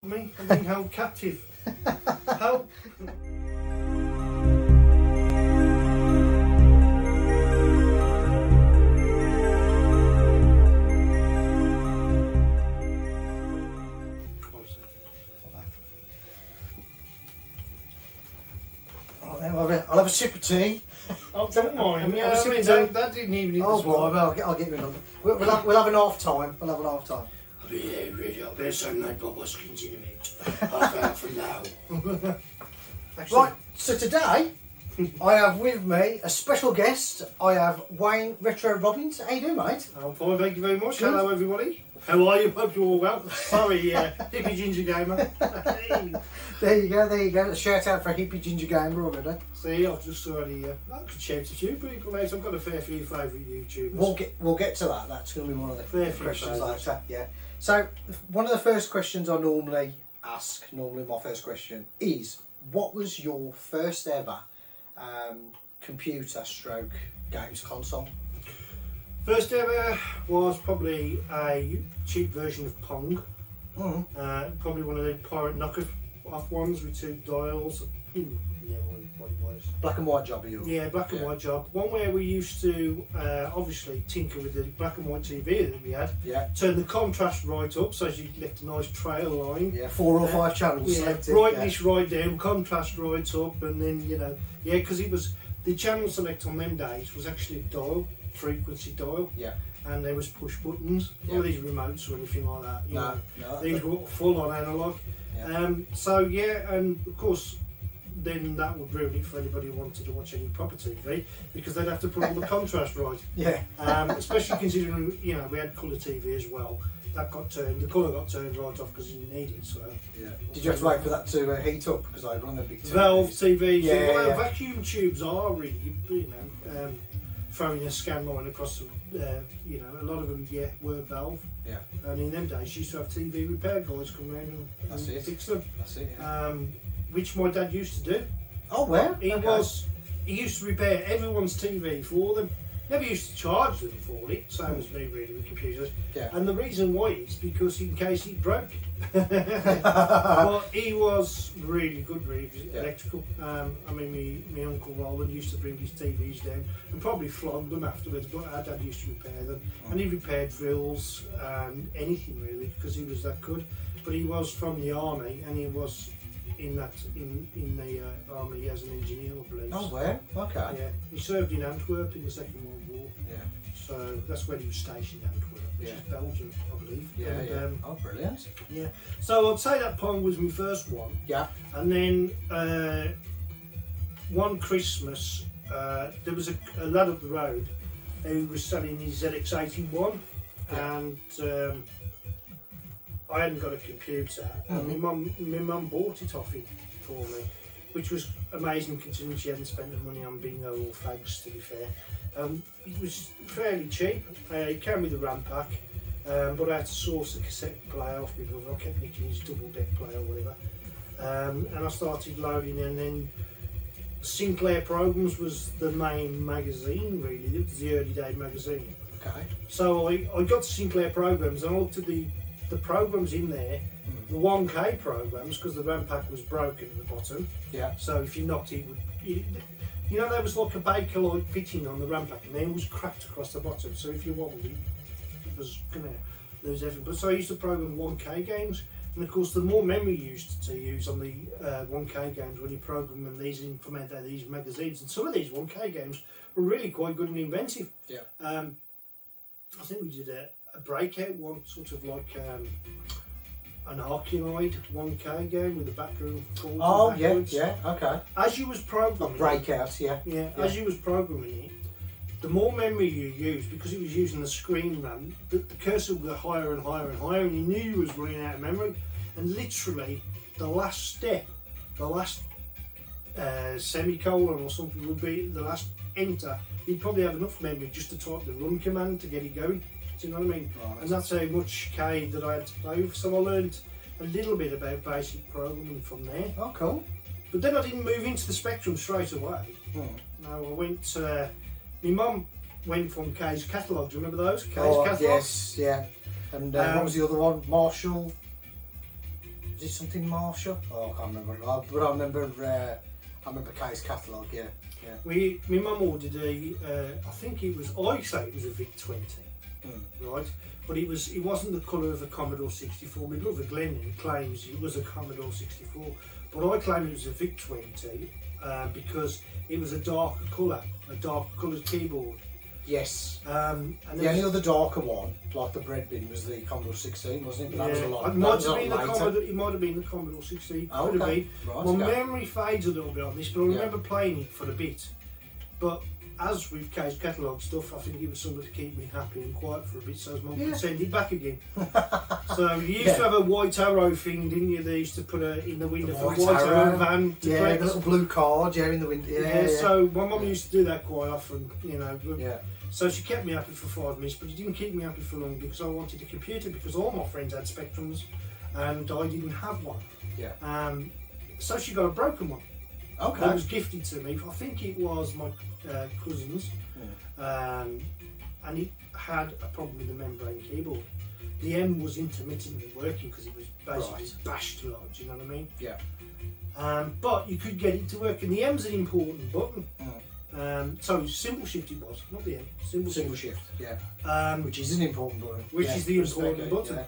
me. I'm being held captive. Help! I'll have a sip of tea. Oh, don't mind me. I'll have a sip of tea. That didn't even need Oh, this boy, one. I'll get you another. We'll have an half time. We'll have an half time. I'll be there, really. I'll better say my Bob skins in a minute. Half hour from now. Actually, Right, so today I have with me a special guest. I have Wayne Retro Robbins. How you doing, mate? I'm fine, thank you very much. Good. Hello, everybody. How are you? Hope you're all well. Sorry, hippie ginger gamer. Hey. There you go. A shout out for Hippie Ginger Gamer already. See, I've just already. I could shout at you people, mate. I've got a fair few favourite YouTubers. We'll get to that. That's going to be one of the Fair few questions favourites. later. Yeah. So one of the first questions I normally ask, my first question is, what was your first ever computer stroke games console? First ever was probably a cheap version of Pong. Probably one of the pirate knockoff ones with two dials. Yeah, what it was. Black and white job, you? Yeah, black and white job. One where we used to obviously tinker with the black and white TV that we had. Yeah. Turn the contrast right up so you left a nice trail line. Yeah, 4 or 5 channels Yeah, selected. brightness right down, contrast right up, and then because it was the channel select on them days was actually a dial, frequency dial. Yeah. And there was push buttons, Yeah. all these remotes or anything like that. No. These were full on analog. Yeah. And of course, then that would ruin it for anybody who wanted to watch any proper TV because they'd have to put all the contrast right. Yeah. Especially considering we had colour TV as well. That got turned. The colour got turned right off because you didn't need it. So. Yeah. Did you have to wait for that to heat up? Because I run a big TV. Valve TVs. Yeah. Vacuum tubes are really, throwing a scan line across the. A lot of them were Valve. Yeah. And in them days, you used to have TV repair guys come around and fix them. That's it. Yeah. Which my dad used to do. Oh, well. He used to repair everyone's TV for them. Never used to charge them for it, same as me really with computers. Yeah. And the reason why is because in case it broke. But he was really good with electrical. My Uncle Roland used to bring his TVs down and probably flog them afterwards, but our dad used to repair them. And he repaired drills and anything really because he was that good. But he was from the army and he was in the army as an engineer, I believe. Oh, well. Okay. Yeah, he served in Antwerp in the Second World War. Yeah. So that's where he was stationed, Antwerp, which is Belgium, I believe. Yeah. Oh, brilliant. Yeah. So I'd say that Pong was my first one. Yeah. And then one Christmas, there was a lad up the road who was selling his ZX81, and I hadn't got a computer, and my mum bought it off him for me, which was amazing considering she hadn't spent the money on being all fags, to be fair. It was fairly cheap. It came with a RAM pack, but I had to source the cassette player off because I kept nicking his double deck player or whatever. And I started loading, and then Sinclair Programs was the main magazine, really. It was the early day magazine. Okay. So I got to Sinclair Programs and I looked at the programs in there, the 1K programs, because the RAM pack was broken at the bottom. Yeah. So if you knocked it, there was like a Bakelite fitting on the RAM pack, and then it was cracked across the bottom. So if you wobbled it, it was gonna lose everything. But so I used to program 1K games, and of course, the more memory you used to use on the 1K games when you program them, these magazines, and some of these 1K games were really quite good and inventive. Yeah. I think we did a breakout one, sort of like an Arcanoid 1K game with a background forwards Oh, and backwards. yeah. Okay. As you was programming Breakout, yeah. as you was programming it, the more memory you used, because it was using the screen RAM, the cursor would go higher and higher and higher, and you knew you was running out of memory. And literally, the last step, the last semicolon or something would be the last enter. You'd probably have enough memory just to type the run command to get it going. Do you know what I mean? Right. And that's how much K that I had to play with. So I learned a little bit about basic programming from there. Oh, cool. But then I didn't move into the Spectrum straight away. No, I went. My mum went from K's catalogue. Do you remember those? K's catalogue. Yes, yeah. And what was the other one? Marshall. Was it something Marshall? Oh, I can't remember. But I remember Kay's catalogue. Yeah. My mum ordered I think it was. I say it was a Vic 20, right? But it wasn't the colour of a Commodore 64. My brother Glenn claims it was a Commodore 64, but I claim it was a Vic 20 because it was a darker colour, a dark coloured keyboard. Yes. And the only other darker one, like the bread bin, was the Commodore 16, wasn't it? But that was a lot. It might have been the Commodore 16. Oh, could have okay. been. Right, My okay. memory fades a little bit on this, but I remember playing it for a bit. But as with Kay's catalogue stuff, I think it was something to keep me happy and quiet for a bit, so as Mum could send it back again. So you used to have a white arrow thing, didn't you? They used to put in the window for a white arrow van to collect. The little blue card, in the window. Yeah. So my mum used to do that quite often, you know. Yeah. So she kept me happy for 5 minutes, but it didn't keep me happy for long because I wanted a computer because all my friends had Spectrums and I didn't have one. Yeah. So she got a broken one. Okay. It was gifted to me. I think it was my cousin's, and it had a problem with the membrane keyboard. The M was intermittently working because it was basically bashed a lot. Do you know what I mean? Yeah. But you could get it to work, and the M's an important button. So symbol shift it was, not the M. Symbol shift. Yeah. Which is an important button. Which is the important button.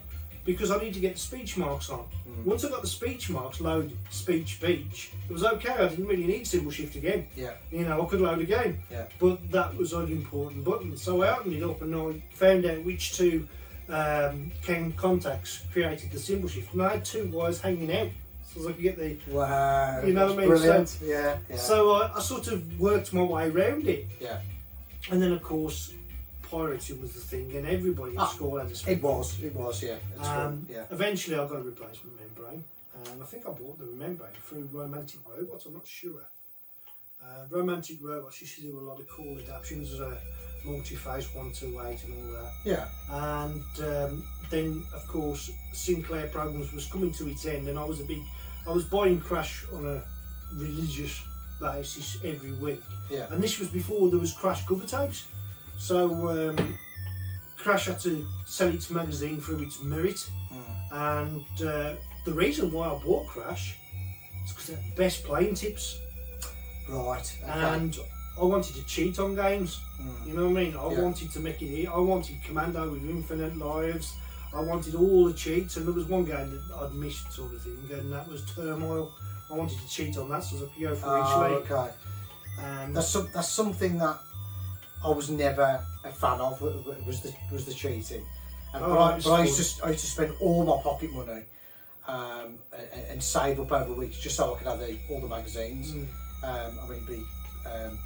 Because I need to get the speech marks on. Once I got the speech marks, load speech, it was okay. I didn't really need symbol shift again. Yeah. You know, I could load again. Yeah. But that was an important button. So I opened it up and I found out which two CAN contacts created the symbol shift. And I had 2 wires hanging out. So I could get the... Wow. You know what I mean? Brilliant. So, yeah. So I sort of worked my way around it. Yeah. And then, of course, pirating was the thing, and everybody in school had a Spectrum. It was, yeah. Eventually, I got a replacement membrane, and I think I bought the membrane through Romantic Robots. I'm not sure. Romantic Robots used to do a lot of cool adaptations, multi-phase 128 and all that. Yeah. And then, of course, Sinclair Programs was coming to its end, and I was buying Crash on a religious basis every week. Yeah. And this was before there was Crash cover tapes. So Crash had to sell its magazine through its merit, and the reason why I bought Crash is because they had the best playing tips. Right. Okay. And I wanted to cheat on games. You know what I mean? I wanted to make it. I wanted Commando with infinite lives. I wanted all the cheats, and there was one game that I'd missed, sort of thing, and that was Turmoil. I wanted to cheat on that, so I could go for each league. Okay. That's something that I was never a fan of. Was the cheating, but I used to spend all my pocket money and save up over weeks just so I could have all the magazines. I mean, be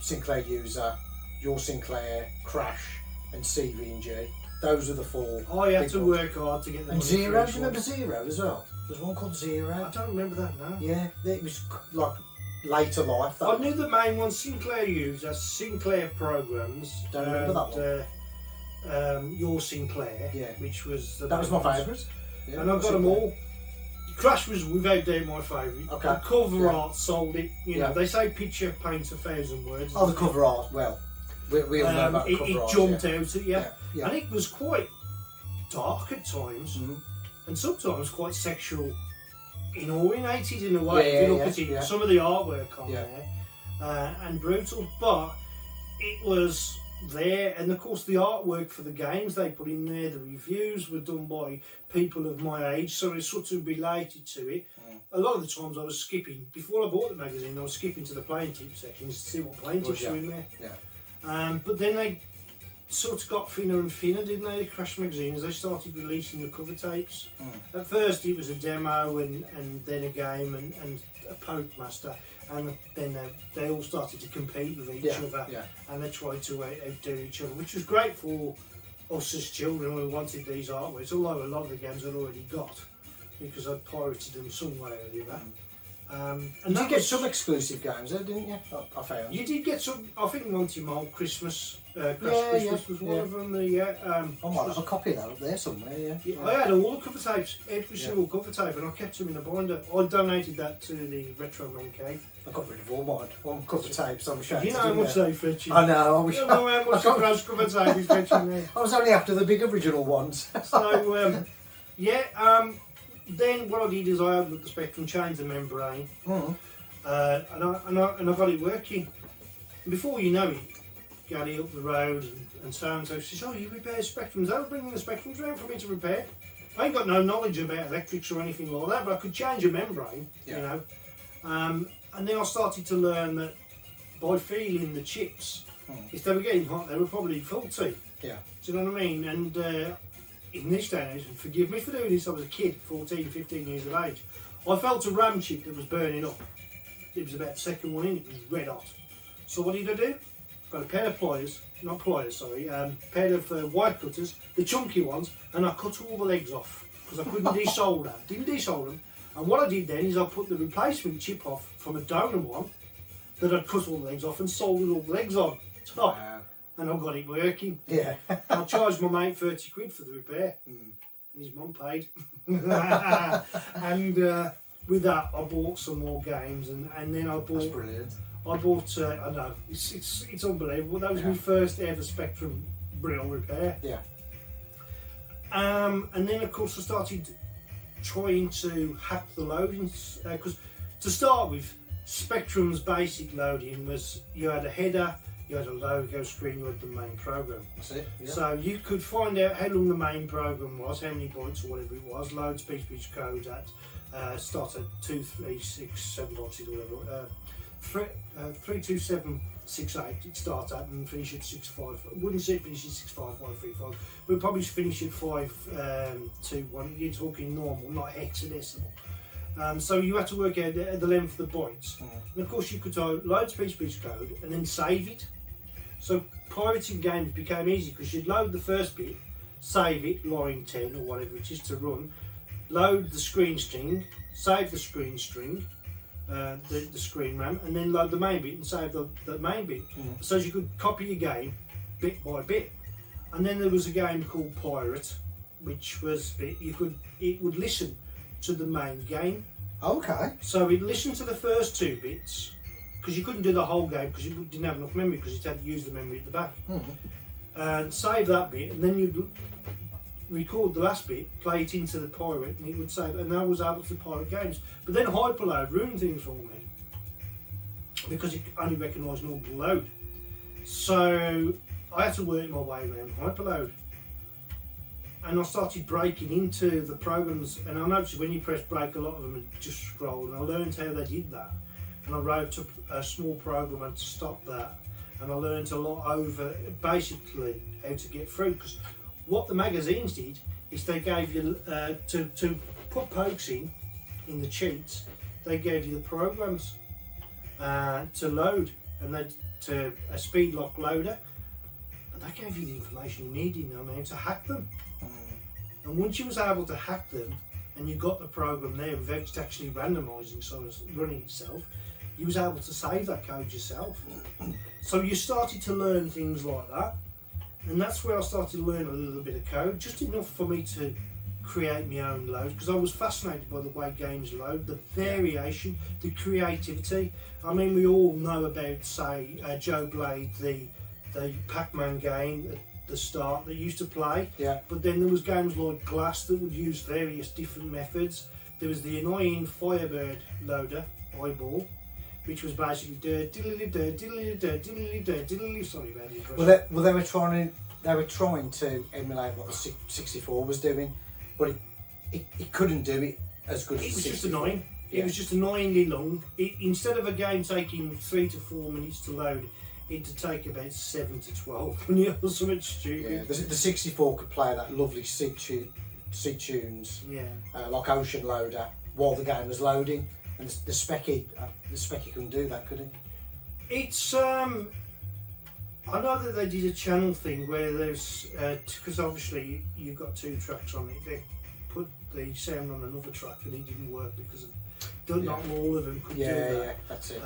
Sinclair User, Your Sinclair, Crash, and CV&G. Those are the 4. I had to work hard to get them. And Zero, do you remember Zero as well? There's one called Zero. I don't remember that now. Yeah, it was like later life. I knew the main one, Sinclair User, Sinclair Programs. Don't remember that one. Your Sinclair, which was... that was my favourite. Yeah, and I got them all. Crash was without doubt my favourite. Okay. The cover art sold it. You know, they say picture paints 1,000 words. Oh, the cover art, well, we all know about the cover art. It jumped out at you. Yeah. And it was quite dark at times, and sometimes quite sexual orientated in a way. If you look at it, some of the artwork on there, and brutal, but it was there. And of course, the artwork for the games they put in there, the reviews were done by people of my age, so it sort of related to it. A lot of the times I was skipping, before I bought the magazine, I was skipping to the playing tip sections to see what playing tips were in there. But then they sort of got thinner and thinner, didn't they, the Crash magazines? They started releasing the cover tapes. At first it was a demo and then a game and a Pokemaster, and then they all started to compete with each other, and they tried to outdo each other, which was great for us as children who wanted these artworks, although a lot of the games I'd already got because I'd pirated them some way or the other. And you get some exclusive games there, didn't you? I found. You did get some. I think Monty Mole Christmas, Christmas was one of them. I might have a copy of that up there somewhere. I had all the cover tapes, every single cover tape, and I kept them in a binder. I donated that to the Retro Man Cave. I got rid of all mine. One cover tapes. I'm ashamed. You know how much they fetch you? I know. You know how much the Crash cover tape is fetching there. I was only after the big original ones. So then what I did is I opened up the Spectrum, changed the membrane, and I got it working. Before you know it, Gary up the road and so and so says, "Oh, you repair Spectrums? They'll bring the Spectrums around for me to repair." I ain't got no knowledge about electrics or anything like that, but I could change a membrane, you know. And then I started to learn that by feeling the chips, if they were getting hot, they were probably faulty. Yeah. Do you know what I mean? And in this day and age, and forgive me for doing this, I was a kid, 14, 15 years of age. I felt a RAM chip that was burning up. It was about the second one in, it was red hot. So what did I do? Got a pair of pair of wire cutters, the chunky ones, and I cut all the legs off because I couldn't desolder. Didn't desolder them. And what I did then is I put the replacement chip off from a donor one that I'd cut all the legs off and soldered all the legs on top. Wow. And I got it working. Yeah. I charged my mate 30 quid for the repair. And his mum paid. And with that I bought some more games and then I bought... That's brilliant. I bought, I know, it's unbelievable. That was my first ever Spectrum Brill repair. Yeah. And then of course I started trying to hack the loadings, because to start with, Spectrum's basic loading was you had a header, you had a logo screen, you had the main program. That's it. Yeah. So you could find out how long the main program was, how many bytes or whatever it was, load speech code at, start at 2367 bytes or whatever. 32768 it starts at and finish at 65. Wouldn't say it finish at 65535, but probably finish at 521. You're talking normal, not hexadecimal. So you had to work out the length of the bytes. And of course you could load speech code and then save it. So pirating games became easy because you'd load the first bit, save it, line 10 or whatever it is to run, load the screen string, save the screen string, the screen RAM, and then load the main bit and save the main bit. So you could copy your game bit by bit. And then there was a game called Pirate, which was it would listen to the main game. Okay. So it listened to the first 2 bits because you couldn't do the whole game because you didn't have enough memory because you had to use the memory at the back. And save that bit, and then you'd record the last bit, play it into the pirate, and it would save, and I was able to pirate games. But then Hyperload ruined things for me because it only recognised normal load. So I had to work my way around Hyperload. And I started breaking into the programs, and I noticed when you press break, a lot of them would just scroll, and I learned how they did that. And I wrote up a small program to stop that, and I learned a lot over basically how to get through. Because what the magazines did is they gave you to put pokes in the cheats. They gave you the programs to load, and they to a speed lock loader, and they gave you the information you needed on how to hack them. And once you was able to hack them, and you got the program there without it actually randomising, so it's running itself, you was able to save that code yourself. So you started to learn things like that. And that's where I started to learn a little bit of code, just enough for me to create my own load, because I was fascinated by the way games load, the variation, the creativity. I mean, we all know about, say, Joe Blade, the Pac-Man game at the start that used to play. Yeah. But then there was games like Glass that would use various different methods. There was the annoying Firebird loader, Eyeball, which was basically sorry about the impression. Well, they were trying to emulate what the 64 was doing, but it couldn't do it as good as it was 64. just annoying. Yeah. It was just annoyingly long. Instead of a game taking 3 to 4 minutes to load, it would take about 7 to 12 minutes or something stupid. Yeah, the 64 could play that lovely C tunes, like Ocean Loader, while the game was loading. And the Specky couldn't do that, could it? It's I know that they did a channel thing where there's because obviously you've got 2 tracks on it. They put the sound on another track and it didn't work because not all of them could do that. Yeah, that's it.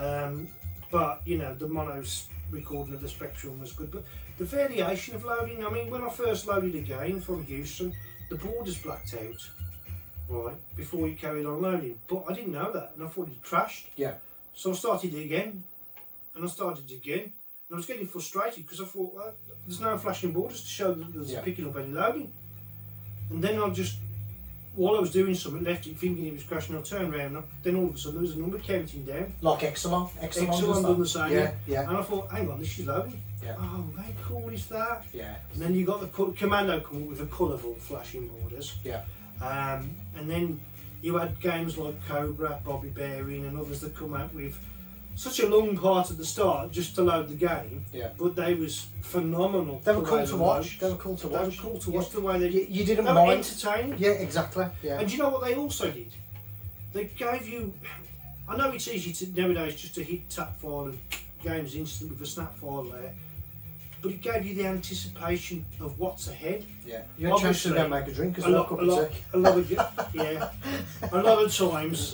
But you know, the mono's recording of the Spectrum was good. But the variation of loading. I mean, when I first loaded a game from Houston, the borders blacked out. Right, before he carried on loading, but I didn't know that, and I thought he'd crashed. Yeah. So I started it again, and I started it again, and I was getting frustrated because I thought, well, there's no flashing borders to show that there's picking up any loading. And then I just while I was doing something, left it thinking it was crashing, I turned around, then all of a sudden there was a number counting down. Like Exelon? Exelon done the same. Yeah. And I thought, hang on, this is loading. Yeah. Oh, how cool is that? Yeah. And then you got the commando come up with the colourful flashing borders. Yeah. And then you had games like Cobra, Bobby Bearing and others that come out with such a long part at the start just to load the game. Yeah. But they was phenomenal. They were cool to watch. They were cool to watch. They were cool to watch the way they... You didn't they mind. were entertaining. Yeah, exactly. Yeah. And do you know what they also did? They gave you... I know it's easy to nowadays just to hit tap file and games instant with a snap file there. But it gave you the anticipation of what's ahead. Yeah, you had a chance to go make a drink as well. A lot of times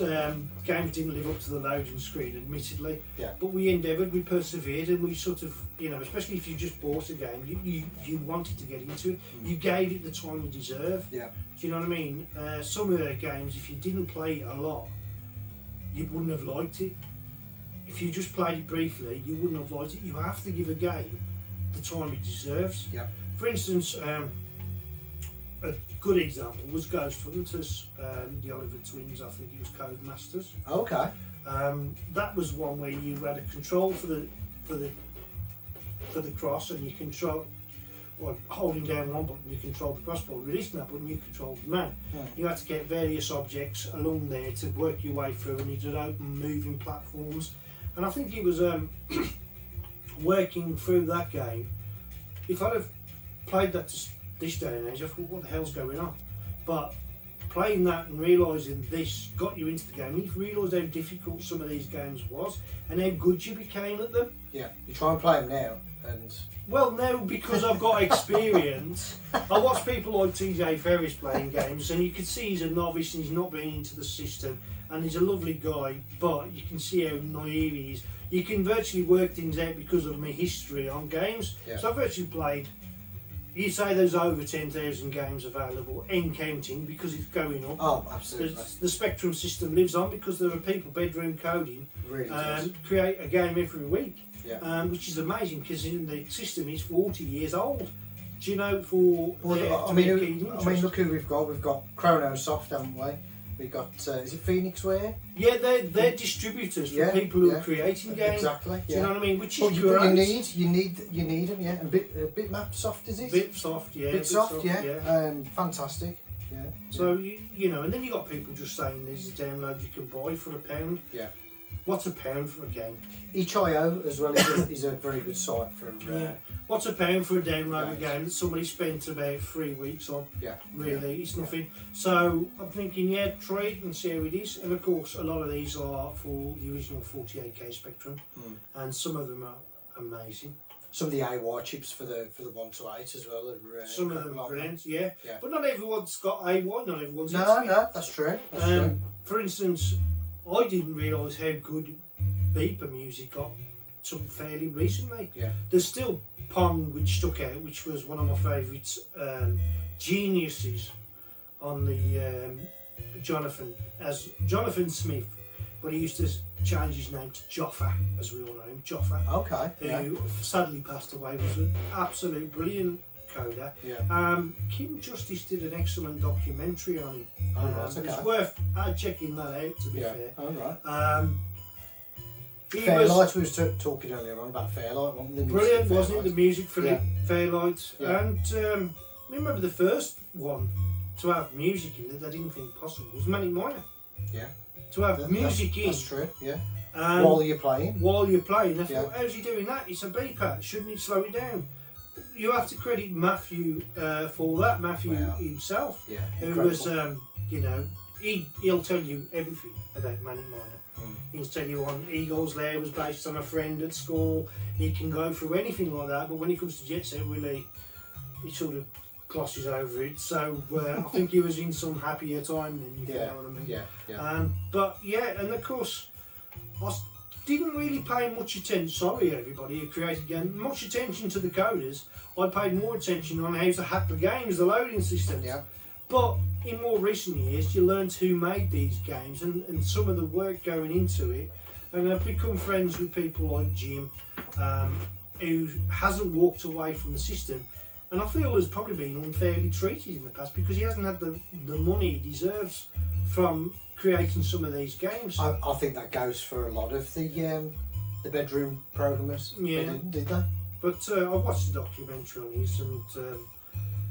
games didn't live up to the loading screen, admittedly. Yeah. But we endeavoured, we persevered, and we sort of, especially if you just bought a game, you wanted to get into it. You gave it the time you deserve. Yeah. Do you know what I mean? Some of the games, if you didn't play it a lot, you wouldn't have liked it. If you just played it briefly, you wouldn't have liked it. You have to give a game the time it deserves. Yeah. For instance, a good example was Ghost Hunters, the Oliver Twins. I think it was Codemasters. Okay. That was one where you had a control for the cross, and you control, well, holding down one button you controlled the crossbow, releasing that button you controlled the man. Yeah. You had to get various objects along there to work your way through, and you did open moving platforms. And I think it was working through that game. If I'd have played that this day and age, I thought, what the hell's going on? But playing that and realising this got you into the game, and you realised how difficult some of these games was and how good you became at them. Yeah, you try and play them now, and well, no, because I've got experience. I watch people like TJ Ferris playing games, and you can see he's a novice and he's not been into the system, and he's a lovely guy, but you can see how naive he is. You can virtually work things out because of my history on games. Yeah. So I've virtually played, you say there's over 10,000 games available, and counting, because it's going up. Oh, absolutely. The Spectrum system lives on because there are people bedroom coding, Really does. create a game every week. Yeah. Which is amazing because the system is 40 years old. Do you know, for I mean, look who we've got. We've got Chronosoft, haven't we? We've got, is it Phoenixware? Yeah, they're distributors for people who are creating games. Exactly. Do you know what I mean? Which Well, is you great. need them, yeah. And Bitmap Soft, is it? Bitsoft, yeah. Bitsoft, yeah. Fantastic. Yeah. So and then you got people just saying there's a download you can buy for £1. Yeah. What's £1 for a game? itch.io as well is a very good site for. What's £1 for a download of a game that somebody spent about 3 weeks on? Yeah. Really, it's nothing. So I'm thinking, try it and see how it is. And of course, a lot of these are for the original 48K Spectrum, and some of them are amazing. Some of the AY chips for the 1 to 8 as well. Some of them are brilliant, yeah. But not everyone's got AY. Not everyone's. No, that's true. That's true. For instance, I didn't realise how good beeper music got till fairly recently. Yeah. There's still Pong, which stuck out, which was one of my favourite geniuses on the Jonathan Smith, but he used to change his name to Joffa, as we all know him, Joffa. Okay. Who sadly passed away, was an absolute brilliant coder. Yeah. Kim Justice did an excellent documentary on him. It's worth checking that out, to be fair. Oh, right. Fairlight, we was talking earlier on about Fairlight, wasn't it? Brilliant, wasn't it? The music for Fairlight. Yeah. And remember the first one to have music in that I didn't think possible was Manic Miner. Yeah. To have music in. That's true, yeah. While you're playing. I thought, how's he doing that? It's a beeper, shouldn't it slow it down? You have to credit Matthew for that, Matthew himself, who was, he'll tell you everything about Manic Miner. He'll tell you on Eagle's Lair was based on a friend at school. He can go through anything like that, but when it comes to Jet Set, really, he sort of glosses over it. So I think he was in some happier time then, if you know what I mean. Yeah. But and of course, I didn't really pay much attention. Sorry, everybody who created games, much attention to the coders. I paid more attention on how to hack the games, the loading systems. Yeah. But in more recent years, you learned who made these games and some of the work going into it. And I've become friends with people like Jim, who hasn't walked away from the system. And I feel he's probably been unfairly treated in the past because he hasn't had the money he deserves from creating some of these games. I think that goes for a lot of the bedroom programmers. Yeah. Did they? But I watched the documentary on his, and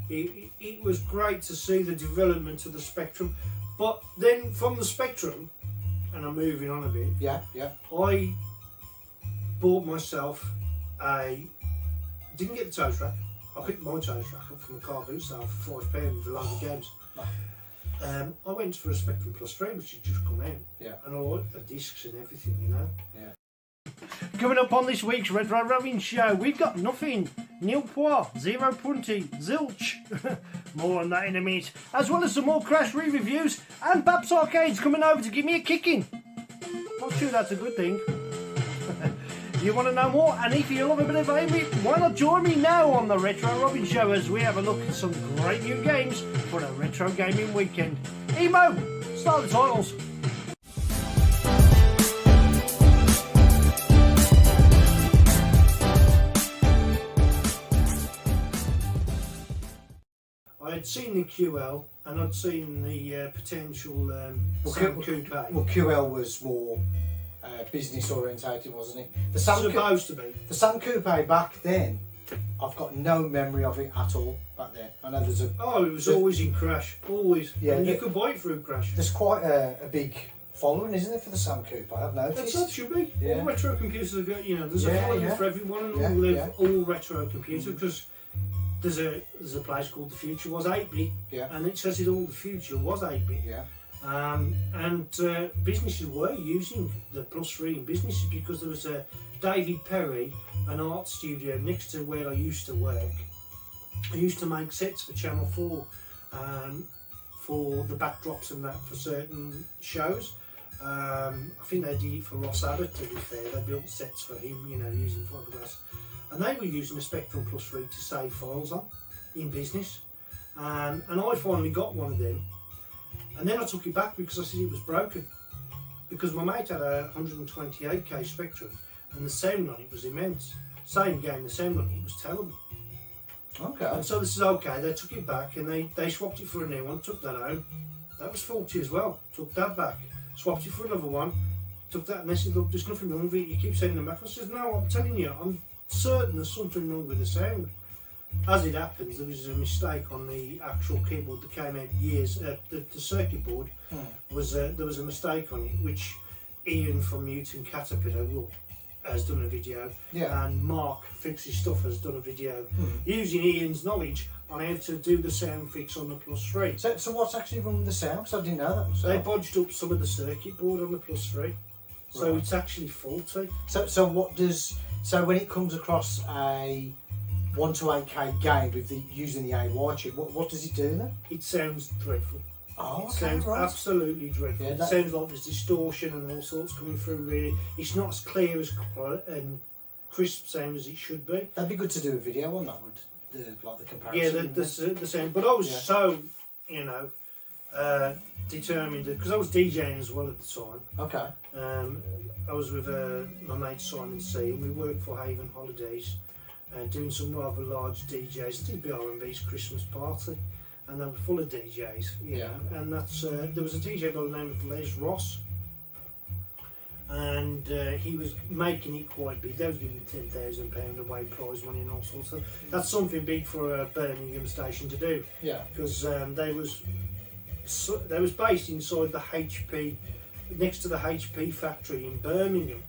it was great to see the development of the Spectrum. But then from the Spectrum, and I'm moving on a bit. Yeah. I bought myself didn't get the tow track. I picked my tow track up from a car boot sale for £5 with a load of games. I went for a Spectrum Plus 3, which had just come out. Yeah. And I liked the discs and everything, you know. Yeah. Coming up on this week's Retro Robbins show, we've got nothing, nil pois, 0 punty, zilch. More on that in a minute. As well as some more Crash re-reviews and Babs Arcade's coming over to give me a kicking. Not sure that's a good thing. You want to know more? And if you love a bit of gaming, why not join me now on the Retro Robbins show as we have a look at some great new games for a retro gaming weekend. Emo, start the titles. I had seen the QL and I'd seen the potential Sam Coupe. Well, QL was more business orientated, wasn't it? Supposed to be. The Sam Coupe back then, I've got no memory of it at all back then. I know there's a... Oh, it was always in Crash, always. Yeah, and you could buy it through Crash. There's quite a big following, isn't it, for the Sam Coupe? I've noticed. That should be. Yeah. All retro computers have got, there's a following for everyone, and all retro computers, because there's a place called The Future Was 8-bit, and it says it all, the future was 8-bit. Yeah. And businesses were using the Plus 3 in businesses because there was a David Perry, an art studio next to where I used to work. I used to make sets for Channel 4 for the backdrops and that for certain shows. I think they did it for Ross Abbott, to be fair. They built sets for him, using fiberglass. And they were using a Spectrum Plus 3 to save files on in business. And I finally got one of them. And then I took it back because I said it was broken. Because my mate had a 128k Spectrum and the sound on it was immense. Same game, the sound on it was terrible. Okay. And so this is okay, they took it back and they swapped it for a new one, took that home. That was faulty as well. Took that back, swapped it for another one, took that and they said, look, there's nothing wrong with it, you keep sending them back. I said, no, I'm telling you, I'm certain there's something wrong with the sound. As it happens, there was a mistake on the actual keyboard that came out years. The circuit board there was a mistake on it, which Ian from Mutant Caterpillar has done a video, and Mark Fixes Stuff has done a video using Ian's knowledge on how to do the sound fix on the Plus 3. So what's actually wrong with the sound? Because I didn't know that myself. They bodged up some of the circuit board on the Plus 3, so it's actually faulty. So when it comes across a 1 to 8k game with using the AY chip, what does it do then? It sounds dreadful. Oh, it sounds absolutely dreadful. Yeah, it sounds like there's distortion and all sorts coming through. Really, it's not as clear as and crisp sound as it should be. That'd be good to do a video on that, would the comparison. Yeah, the sound. But I was so determined because I was DJing as well at the time. Okay. I was with my mate Simon C, and we worked for Haven Holidays. Doing some rather large DJs. I did B.R.B.'s Christmas party, and they were full of DJs. You know? And that's there was a DJ by the name of Les Ross, and he was making it quite big. They was giving £10,000 away prize money and all sorts of. That's something big for a Birmingham station to do. Yeah. Because they was based inside the HP, next to the HP factory in Birmingham.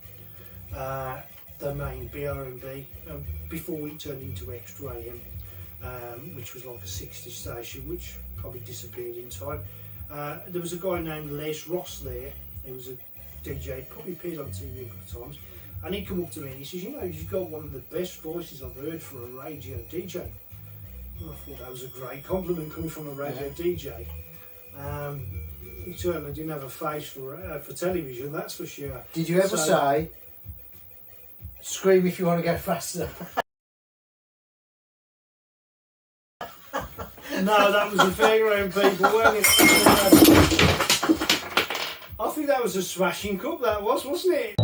The main B.R.B. Before it turned into Extra AM, which was like a 60 station, which probably disappeared in time. There was a guy named Les Ross there. He was a DJ, probably appeared on TV a couple of times, and he came up to me and he says, you've got one of the best voices I've heard for a radio DJ. And I thought that was a great compliment coming from a radio DJ. He certainly didn't have a face for television, that's for sure. Did you ever say, scream if you want to go faster? No, that was the fairground people, weren't it? I think that was a smashing cup, that was, wasn't it?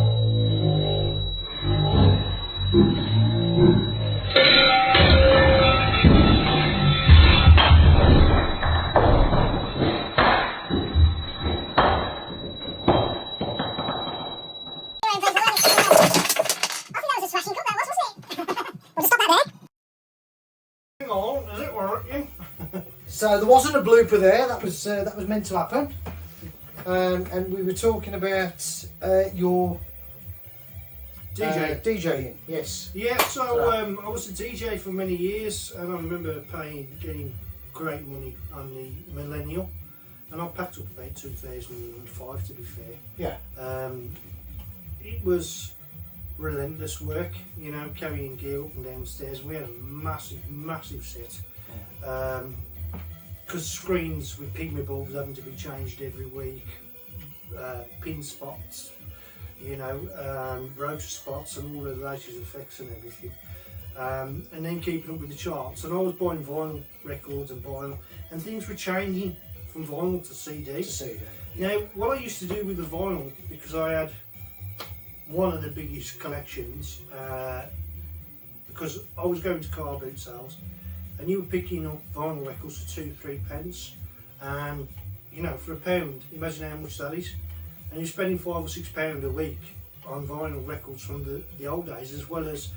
that was a smashing cut, that was, wasn't it? We'll just stop that there. Hang on, is it working? So there wasn't a blooper there. That was meant to happen. And we were talking about your DJing. Yes. Yeah, so I was a DJ for many years, and I remember getting great money on the Millennial, and I packed up about 2005 to be fair. Yeah. It was relentless work, you know, carrying gear up and downstairs. We had a massive set. Because screens with pygmy bulbs having to be changed every week, pin spots, you know, rotor spots and all the latest effects and everything. And then keeping up with the charts. And I was buying vinyl records and vinyl, and things were changing from vinyl to CD. Now, what I used to do with the vinyl, because I had one of the biggest collections, because I was going to car boot sales, and you were picking up vinyl records for 2-3 pence, and you know, for £1, imagine how much that is. And you're spending £5 or £6 a week on vinyl records from the old days, as well as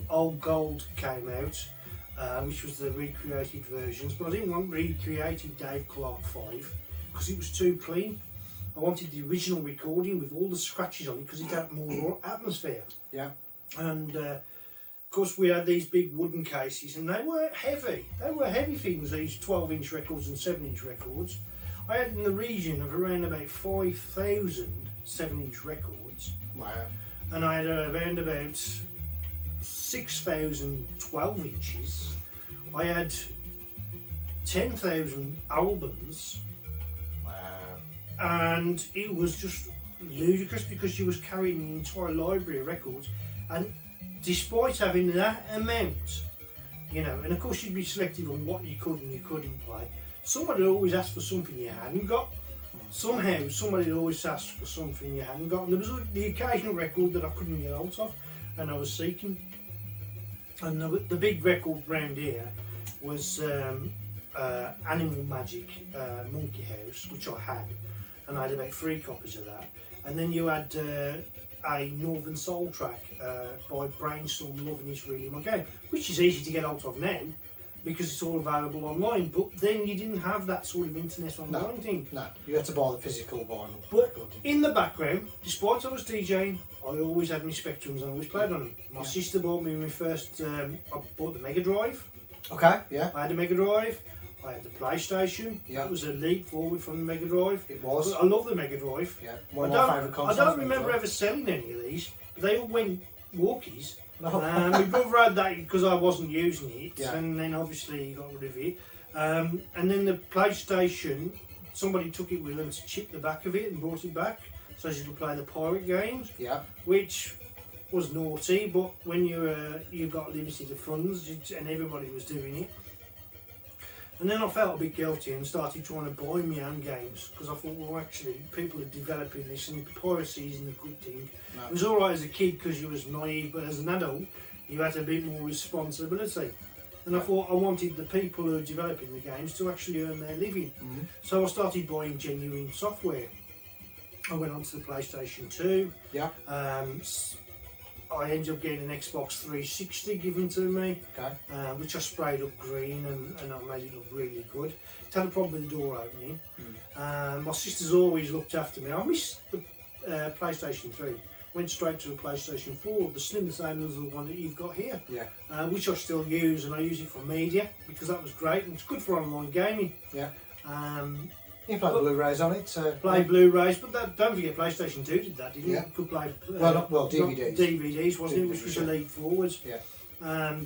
Old Gold came out, which was the recreated versions, but I didn't want recreated Dave Clark 5 because it was too clean. I wanted the original recording with all the scratches on it because it had more atmosphere. Yeah. And of course we had these big wooden cases, and they were heavy. They were heavy things, these 12-inch records and 7-inch records. I had in the region of around about 5,000 7-inch records. Wow. And I had around about 6,000 12 inches. I had 10,000 albums. Wow. And it was just ludicrous because you was carrying an entire library of records, and despite having that amount, you know, and of course you'd be selective on what you could and you couldn't play. Somebody would always ask for something you hadn't got. Somehow somebody would always ask for something you hadn't got, and there was the occasional record that I couldn't get hold of and I was seeking. And the big record round here was Animal Magic Monkey House, which I had, and I had about 3 copies of that. And then you had a Northern Soul track by Brainstorm, Loving Is Really My Game, which is easy to get hold of now because it's all available online. But then you didn't have that sort of internet online thing. No, you had to buy the physical vinyl. But in the background, despite I was DJing, I always had my Spectrums and I always played on them. My sister bought me my first, I bought the Mega Drive. Okay, yeah. I had a Mega Drive. I had the PlayStation. Yeah. It was a leap forward from the Mega Drive. It was. But I love the Mega Drive. Yeah. One of my favourite consoles. I don't remember ever selling any of these, but they all went walkies. No. My brother had that because I wasn't using it, Yeah. and then obviously he got rid of it. And then the PlayStation, somebody took it with them to chip the back of it and brought it back so you could play the pirate games. Yeah. Which was naughty, but when you got limited funds and everybody was doing it. And then I felt a bit guilty and started trying to buy my own games because I thought, well, actually, people are developing this and piracy isn't a good thing. No. It was alright as a kid because you was naive, but as an adult, you had a bit more responsibility. And I thought I wanted the people who are developing the games to actually earn their living. Mm-hmm. So I started buying genuine software. I went on to the PlayStation 2. Yeah. I ended up getting an Xbox 360 given to me, Okay. which I sprayed up green and I made it look really good. It had a problem with the door opening. My sister's always looked after me. I missed the PlayStation 3. Went straight to the PlayStation 4, the slim the same as the one that you've got here, Yeah. which I still use, and I use it for media because that was great and it's good for online gaming. Yeah. You You play Blu-rays on it. play Blu-rays, but don't forget PlayStation 2 did that, didn't Yeah. it? You could play DVDs. DVDs, wasn't it? DVDs, Which was yeah. a leap forwards. Yeah.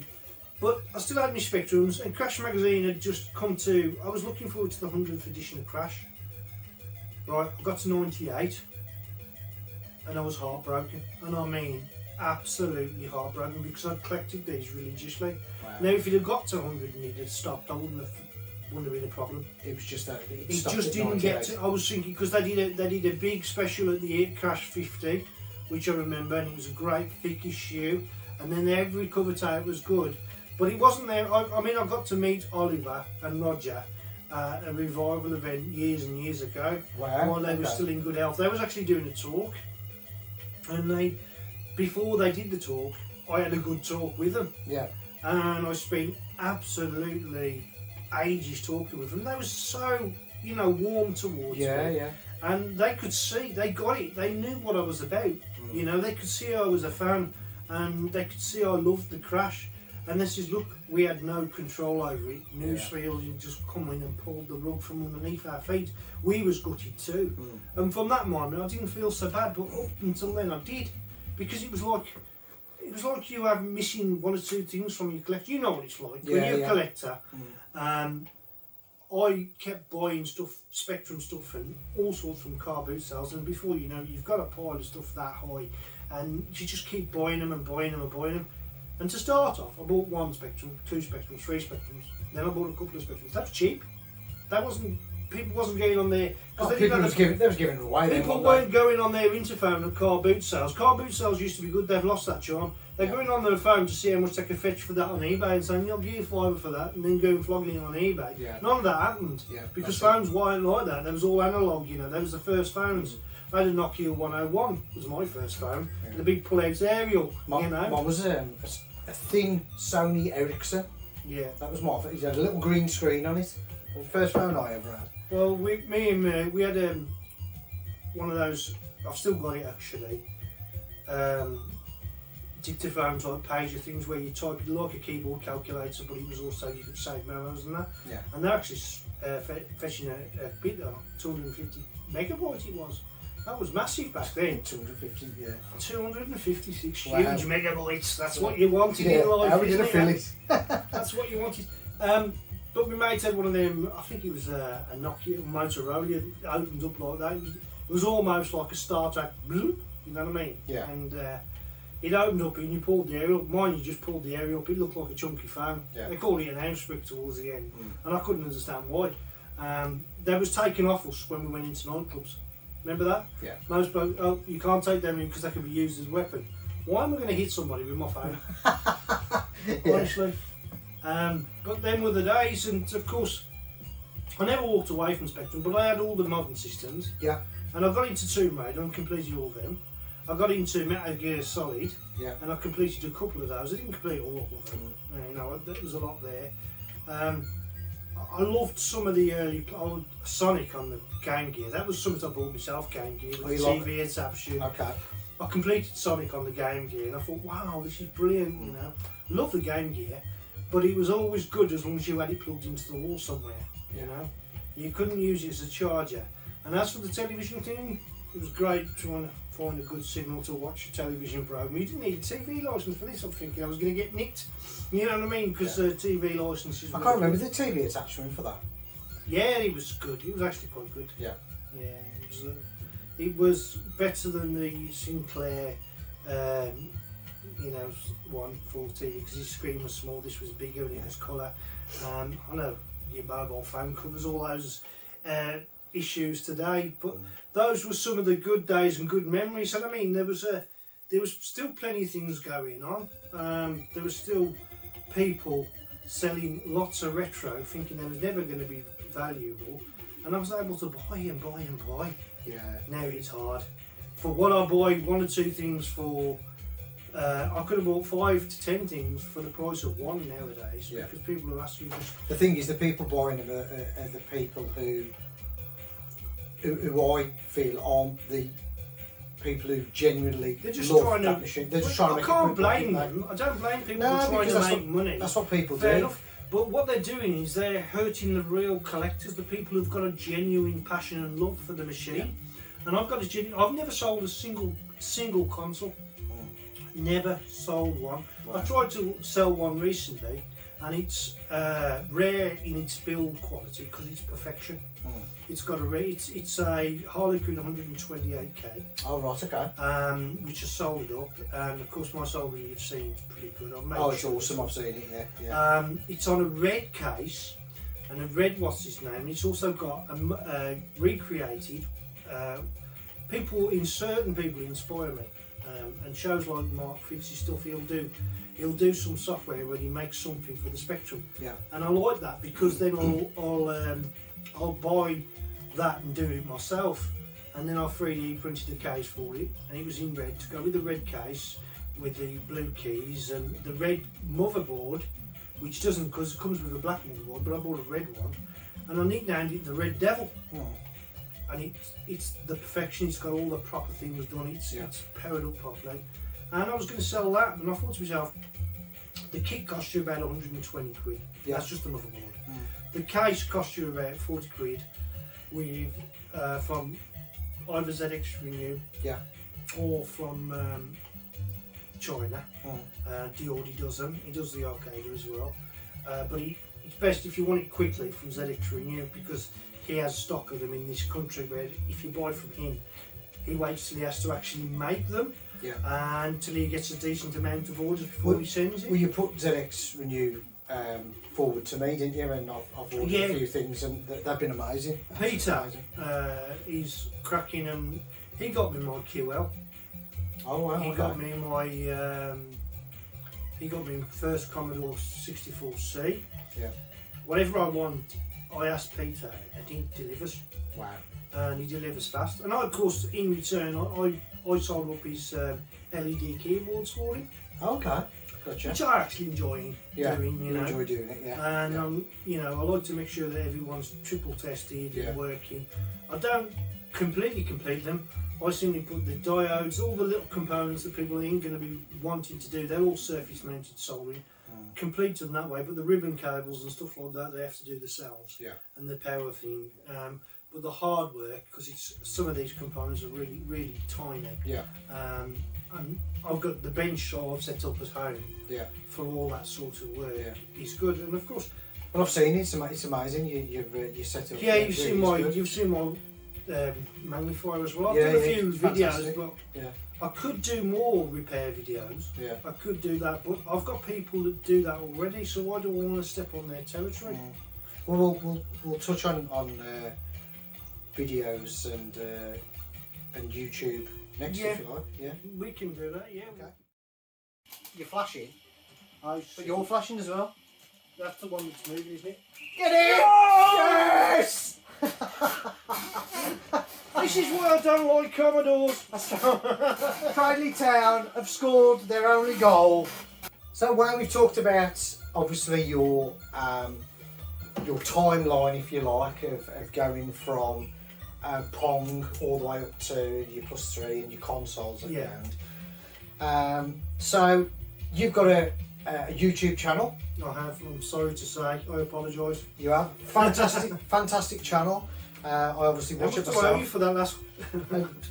But I still had my Spectrums, and Crash Magazine had just come to. I was looking forward to the 100th edition of Crash. Right, I got to 98, and I was heartbroken. And I mean, absolutely heartbroken because I'd collected these religiously. Wow. Now, if it had got to 100 and it had stopped, I wouldn't have been a problem. It was just that it It stopped just at didn't 98. get to. I was thinking because they did a big special at the Crash 50, which I remember, and it was a great thick issue. And then every cover tape was good, but it wasn't there. I mean, I got to meet Oliver and Roger at a revival event years and years ago, Wow. while they were Okay. still in good health. They was actually doing a talk, and before they did the talk, I had a good talk with them. Yeah. And I spent absolutely ages talking with them. They were so, you know, warm towards me. Yeah. And they could see, they got it, they knew what I was about. You know, they could see I was a fan, and they could see I loved the crash. And they says, look, we had no control over it. Newsfield, you just come in and pulled the rug from underneath our feet. We was gutted too. And from that moment, I didn't feel so bad, but up until then I did. Because it was like you have missing one or two things from your collection. You know what it's like. When you're a collector, I kept buying stuff, Spectrum stuff and all sorts from car boot sales, and before you know, you've got a pile of stuff that high, and you just keep buying them and buying them and buying them. And to start off, I bought 1 Spectrum, 2 Spectrums, 3 Spectrums. Then I bought a couple of Spectrums. That was cheap. That wasn't. People wasn't going on there. They was giving it away. People weren't going on their interphone at car boot sales. Car boot sales used to be good. They've lost that charm. They're going on their phone to see how much they can fetch for that on eBay and saying, "I'll give you $5 for that," and then going flogging it on eBay. None of that happened because phones weren't like that. They was all analog. You know, they was the first phones. I had a Nokia 101. It was my first phone. The big pull-out aerial. Mine was a thin Sony Ericsson. Yeah. That was my. It had a little green screen on it. It was the first phone I ever had. Well, we had one of those. I've still got it actually. Dictaphone type pager things where you type it like a keyboard calculator, but it was also you could save memos and that. Yeah. And they're actually fetching a bit of 250 megabytes. It was. That was massive back then. 250, yeah. 256 huge megabytes. That's what you wanted in life. How are you gonna fill it? That's what you wanted. But my mate had one of them. I think it was a Nokia Motorola. It opened up like that. It was almost like a Star Trek. You know what I mean? Yeah. And it opened up and you pulled the aerial. Mine, you just pulled the aerial up. It looked like a chunky phone. Yeah. They called it an house brick towards the end, and I couldn't understand why. They was taking off us when we went into nightclubs. Remember that? Yeah. Most people, oh, you can't take them in because they can be used as a weapon. Why am I going to hit somebody with my phone? Honestly. But then were the days, and of course, I never walked away from Spectrum, but I had all the modern systems. Yeah. And I got into Tomb Raider and completed all of them. I got into Metal Gear Solid, and I completed a couple of those. I didn't complete all of them. You know, there was a lot there. I loved some of the early Sonic on the Game Gear. That was something I bought myself, Game Gear, with the TV adaptation. Okay. I completed Sonic on the Game Gear and I thought, wow, this is brilliant, you know. Love the Game Gear, but it was always good as long as you had it plugged into the wall somewhere, you know. You couldn't use it as a charger. And as for the television thing, it was great trying to find a good signal to watch a television program. You didn't need a TV licence for this. I'm thinking I was going to get nicked. You know what I mean? Because TV licences. I can't remember the TV attachment for that. Yeah, it was good. It was actually quite good. Yeah. Yeah, it was better than the Sinclair, one full TV because his screen was small. This was bigger and it was colour. I know your mobile phone covers all those issues today, but those were some of the good days and good memories. And I mean, there was still plenty of things going on. There was still people selling lots of retro, thinking they was never going to be valuable, and I was able to buy and buy and buy. Yeah. Now it's hard. For what I buy, 1 or 2 things for, I could have bought 5 to 10 things for the price of 1 nowadays. Yeah. Because people are asking. The thing is, the people buying them are the people who I feel aren't the people who genuinely love that machine. They're just trying to make I can't blame them. I don't blame people for trying to make money. That's what people Fair do. Enough. But what they're doing is they're hurting the real collectors, the people who've got a genuine passion and love for the machine. Yeah. And I've never sold a single console. Never sold one. Right. I tried to sell one recently, and it's rare in its build quality because it's perfection. It's got it's a Harlequin 128k. Oh right, okay. Which is sold up, and of course my soldering you've seen is pretty good. It's awesome. I've seen it. Yeah. It's on a red case, and a red what's his name. It's also got a recreated. Certain people inspire me, and shows like Mark Fitz's stuff. He'll do some software where he makes something for the Spectrum. Yeah. And I like that because then I'll buy that and do it myself, and then I'll 3D printed the case for it, and it was in red to go with the red case. with the blue keys and the red motherboard, which doesn't, because it comes with a black motherboard, but I bought a red one, and I nicknamed it the Red Devil. And it's the perfection. It's got all the proper things done. It's powered up properly. And I was going to sell that, and I thought to myself, the kit costs you about 120 quid. Yeah. That's just the motherboard. The case costs you about 40 quid with from either ZX Renew or from China. Diordi does them. He does the arcade as well. But it's best if you want it quickly from ZX Renew, because he has stock of them in this country, where if you buy from him, he waits till he has to actually make them, and till he gets a decent amount of orders before he sends it. Well, you put ZX Renew forward to me, didn't you? And I've ordered a few things, and they've been amazing. Peter, he's cracking, and he got me my QL. Oh wow! He got me my he got me first Commodore 64C. Yeah. Whatever I want, I ask Peter, and he delivers. Wow. And he delivers fast. And I, of course, in return, I sold up his LED keyboards for him. Okay. Gotcha. Which I actually enjoy doing, you know. Enjoy doing it, yeah. And you know, I like to make sure that everyone's triple tested and working. I don't completely complete them. I simply put the diodes, all the little components that people ain't going to be wanting to do. They're all surface mounted soldering. Complete them that way, but the ribbon cables and stuff like that, they have to do themselves. Yeah. And the power thing. But the hard work, because it's some of these components are really, really tiny. Yeah. And I've got the bench I've set up at home. Yeah. For all that sort of work. Yeah. Is good, and of course. Well, I've seen it. It's amazing. You set up. Yeah, you've seen my magnifier as well. I've done a few videos, but I could do more repair videos. Yeah. I could do that, but I've got people that do that already, so why do I want to step on their territory? Well, we'll touch on videos and YouTube next, if you like. Yeah. We can do that. Yeah. Okay. You're flashing. But you're flashing as well. That's the one that's moving, isn't it? Get it! Yes! This is why I don't like Commodores. Cradley Town have scored their only goal. So when we've talked about obviously your timeline, if you like, of going from Pong all the way up to your +3 and your consoles at the end. So you've got a YouTube channel. I have. I'm sorry to say. I apologise. You have. Fantastic channel. I obviously watch it myself. How much you for that last?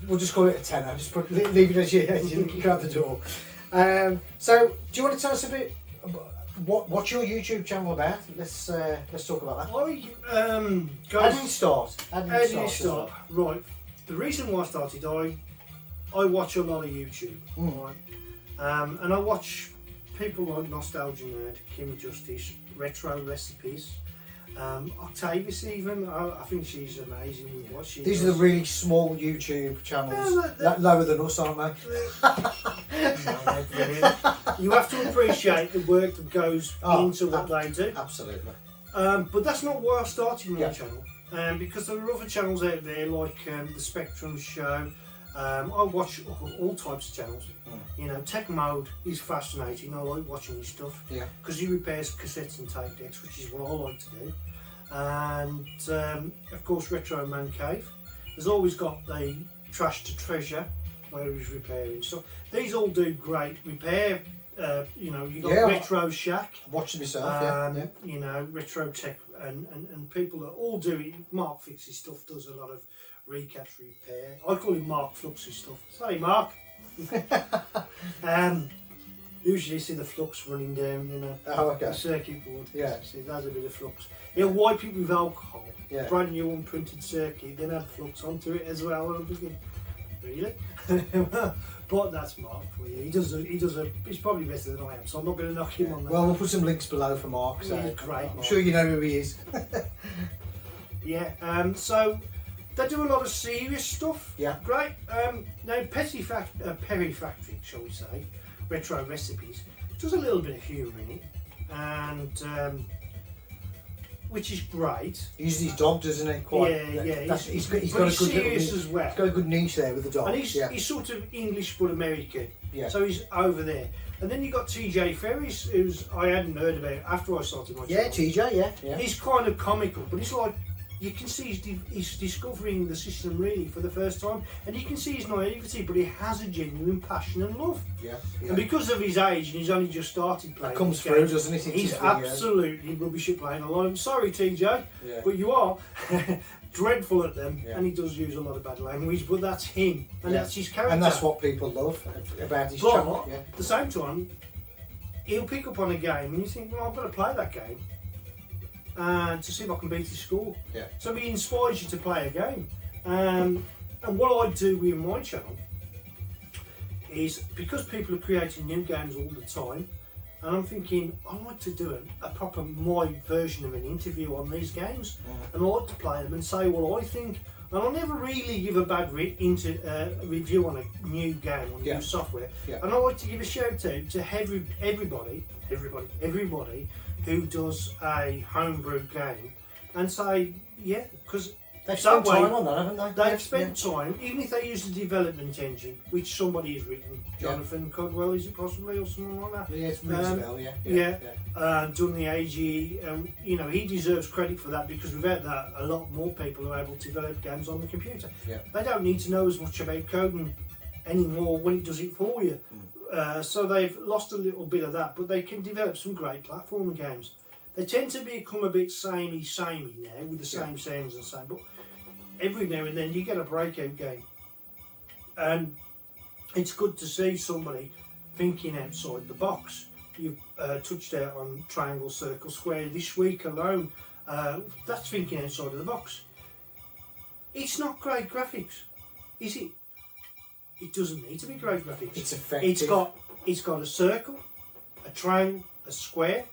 We'll just call it a tenner. Just leave it as you go out the door. So, do you want to tell us a bit? What's your YouTube channel about? Let's talk about that. How did you start? Right. The reason why I started, I watch a lot of YouTube, right? And I watch people like Nostalgia Nerd, Kim Justice, Retro Recipes, Octavius even. I think she's amazing with what she These does. are the really small YouTube channels, lower than us, aren't they? No, brilliant. You have to appreciate the work that goes into what they do. Absolutely. But that's not why I started my channel. Because there are other channels out there like the Spectrum Show. I watch all types of channels. You know, Tech Mode is fascinating. I like watching his stuff because he repairs cassettes and tape decks, which is what I like to do. And of course, Retro Man Cave. There's always got the Trash to Treasure, where he's repairing stuff. These all do great repair. You know, you got Retro Shack. Watching myself, you know, Retro Tech, and people that all do it. Mark Fix's stuff does a lot of recaps repair. I call him Mark Flux's stuff. Sorry, Mark. Usually you see the flux running down, you know, the circuit board. Yeah. See, there's a bit of flux. He'll wipe it with alcohol. Yeah. Brand new unprinted circuit, then add flux onto it as well. And I'm thinking, really? But that's Mark for you. He's probably better than I am, so I'm not going to knock him on that. Well, we'll put some links below for Mark. So he's great. I'm sure you know who he is. So they do a lot of serious stuff. Yeah. Great. Now, Perry Factory, shall we say, Retro Recipes, does a little bit of humour in it. And which is great. He uses his dog, doesn't he? Quite. Yeah. He's But got a he's good serious little, as well. He's got a good niche there with the dog. And he's sort of English but American. Yeah. So he's over there. And then you've got TJ Ferris, who's I hadn't heard about after I started my channel. TJ, yeah. He's kind of comical, but it's like you can see he's discovering the system really for the first time, and you can see his naivety, but he has a genuine passion and love. Yeah. And because of his age, and he's only just started playing, That comes through, doesn't it? He's absolutely rubbish at playing alone. Sorry, TJ, but you are dreadful at them, and he does use a lot of bad language. But that's him, and that's his character, and that's what people love about his channel. Yeah. At the same time, he'll pick up on a game, and you think, well, I've got to play that game. And to see if I can beat his score. Yeah. So he inspires you to play a game. And what I do with my channel is, because people are creating new games all the time, and I'm thinking, I like to do a proper my version of an interview on these games, and I like to play them and say what I think. And I'll never really give a bad review on a new game or new software. Yeah. And I like to give a shout out to everybody who does a homebrew game, and say, because they've spent time on that, haven't they? They've spent time, even if they use the development engine, which somebody has written, Jonathan Codwell, is it possibly, or something like that? Yeah, it's rings a bell, done the AG, he deserves credit for that, because without that, a lot more people are able to develop games on the computer. Yeah. They don't need to know as much about coding anymore when it does it for you. So they've lost a little bit of that, but they can develop some great platforming games. They tend to become a bit samey now, with the same sounds and same, but every now and then you get a breakout game. And it's good to see somebody thinking outside the box. You've touched out on triangle, circle, square this week alone. That's thinking outside of the box. It's not great graphics, is it? It doesn't need to be great graphics. It's effective. It's got a circle, a triangle, a square,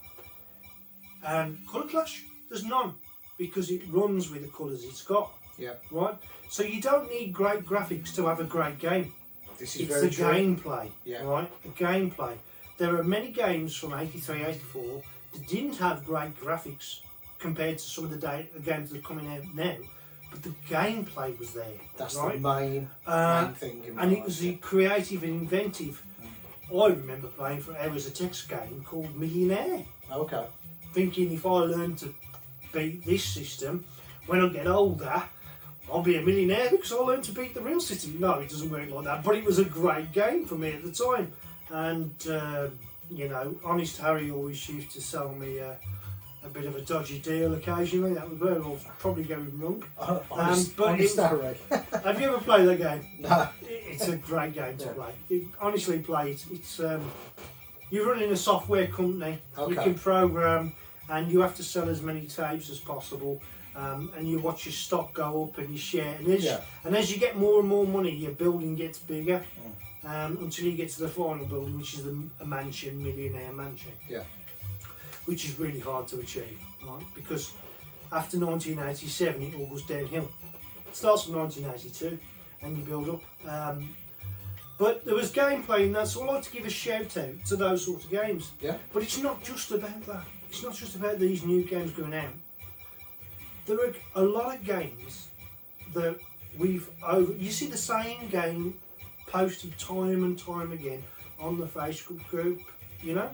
and colour clash. There's none, because it runs with the colours it's got. Yeah. Right. So you don't need great graphics to have a great game. It's the gameplay. Yeah. Right. The gameplay. There are many games from '83, '84 that didn't have great graphics compared to some of the games that are coming out now. But the gameplay was there. That's right? the main thing. And it was creative and inventive. I remember playing for hours a text game called Millionaire. Okay. Thinking, if I learn to beat this system, when I get older, I'll be a millionaire because I learned to beat the real system. No, it doesn't work like that. But it was a great game for me at the time. And, Honest Harry always used to sell me a bit of a dodgy deal occasionally. That was where I was probably going wrong. Honest Harry. Have you ever played that game? No. It's a great game to play. Honestly, play it. It's you're running a software company. Okay. You can program, and you have to sell as many tapes as possible. And you watch your stock go up and you share. And as you get more and more money, your building gets bigger until you get to the final building, which is a mansion, millionaire mansion. Yeah. Which is really hard to achieve, right? Because after 1987, it all goes downhill. It starts from 1982, and you build up. But there was gameplay in that, so I like to give a shout out to those sort of games. Yeah. But it's not just about that. It's not just about these new games going out. There are a lot of games that you see the same game posted time and time again on the Facebook group,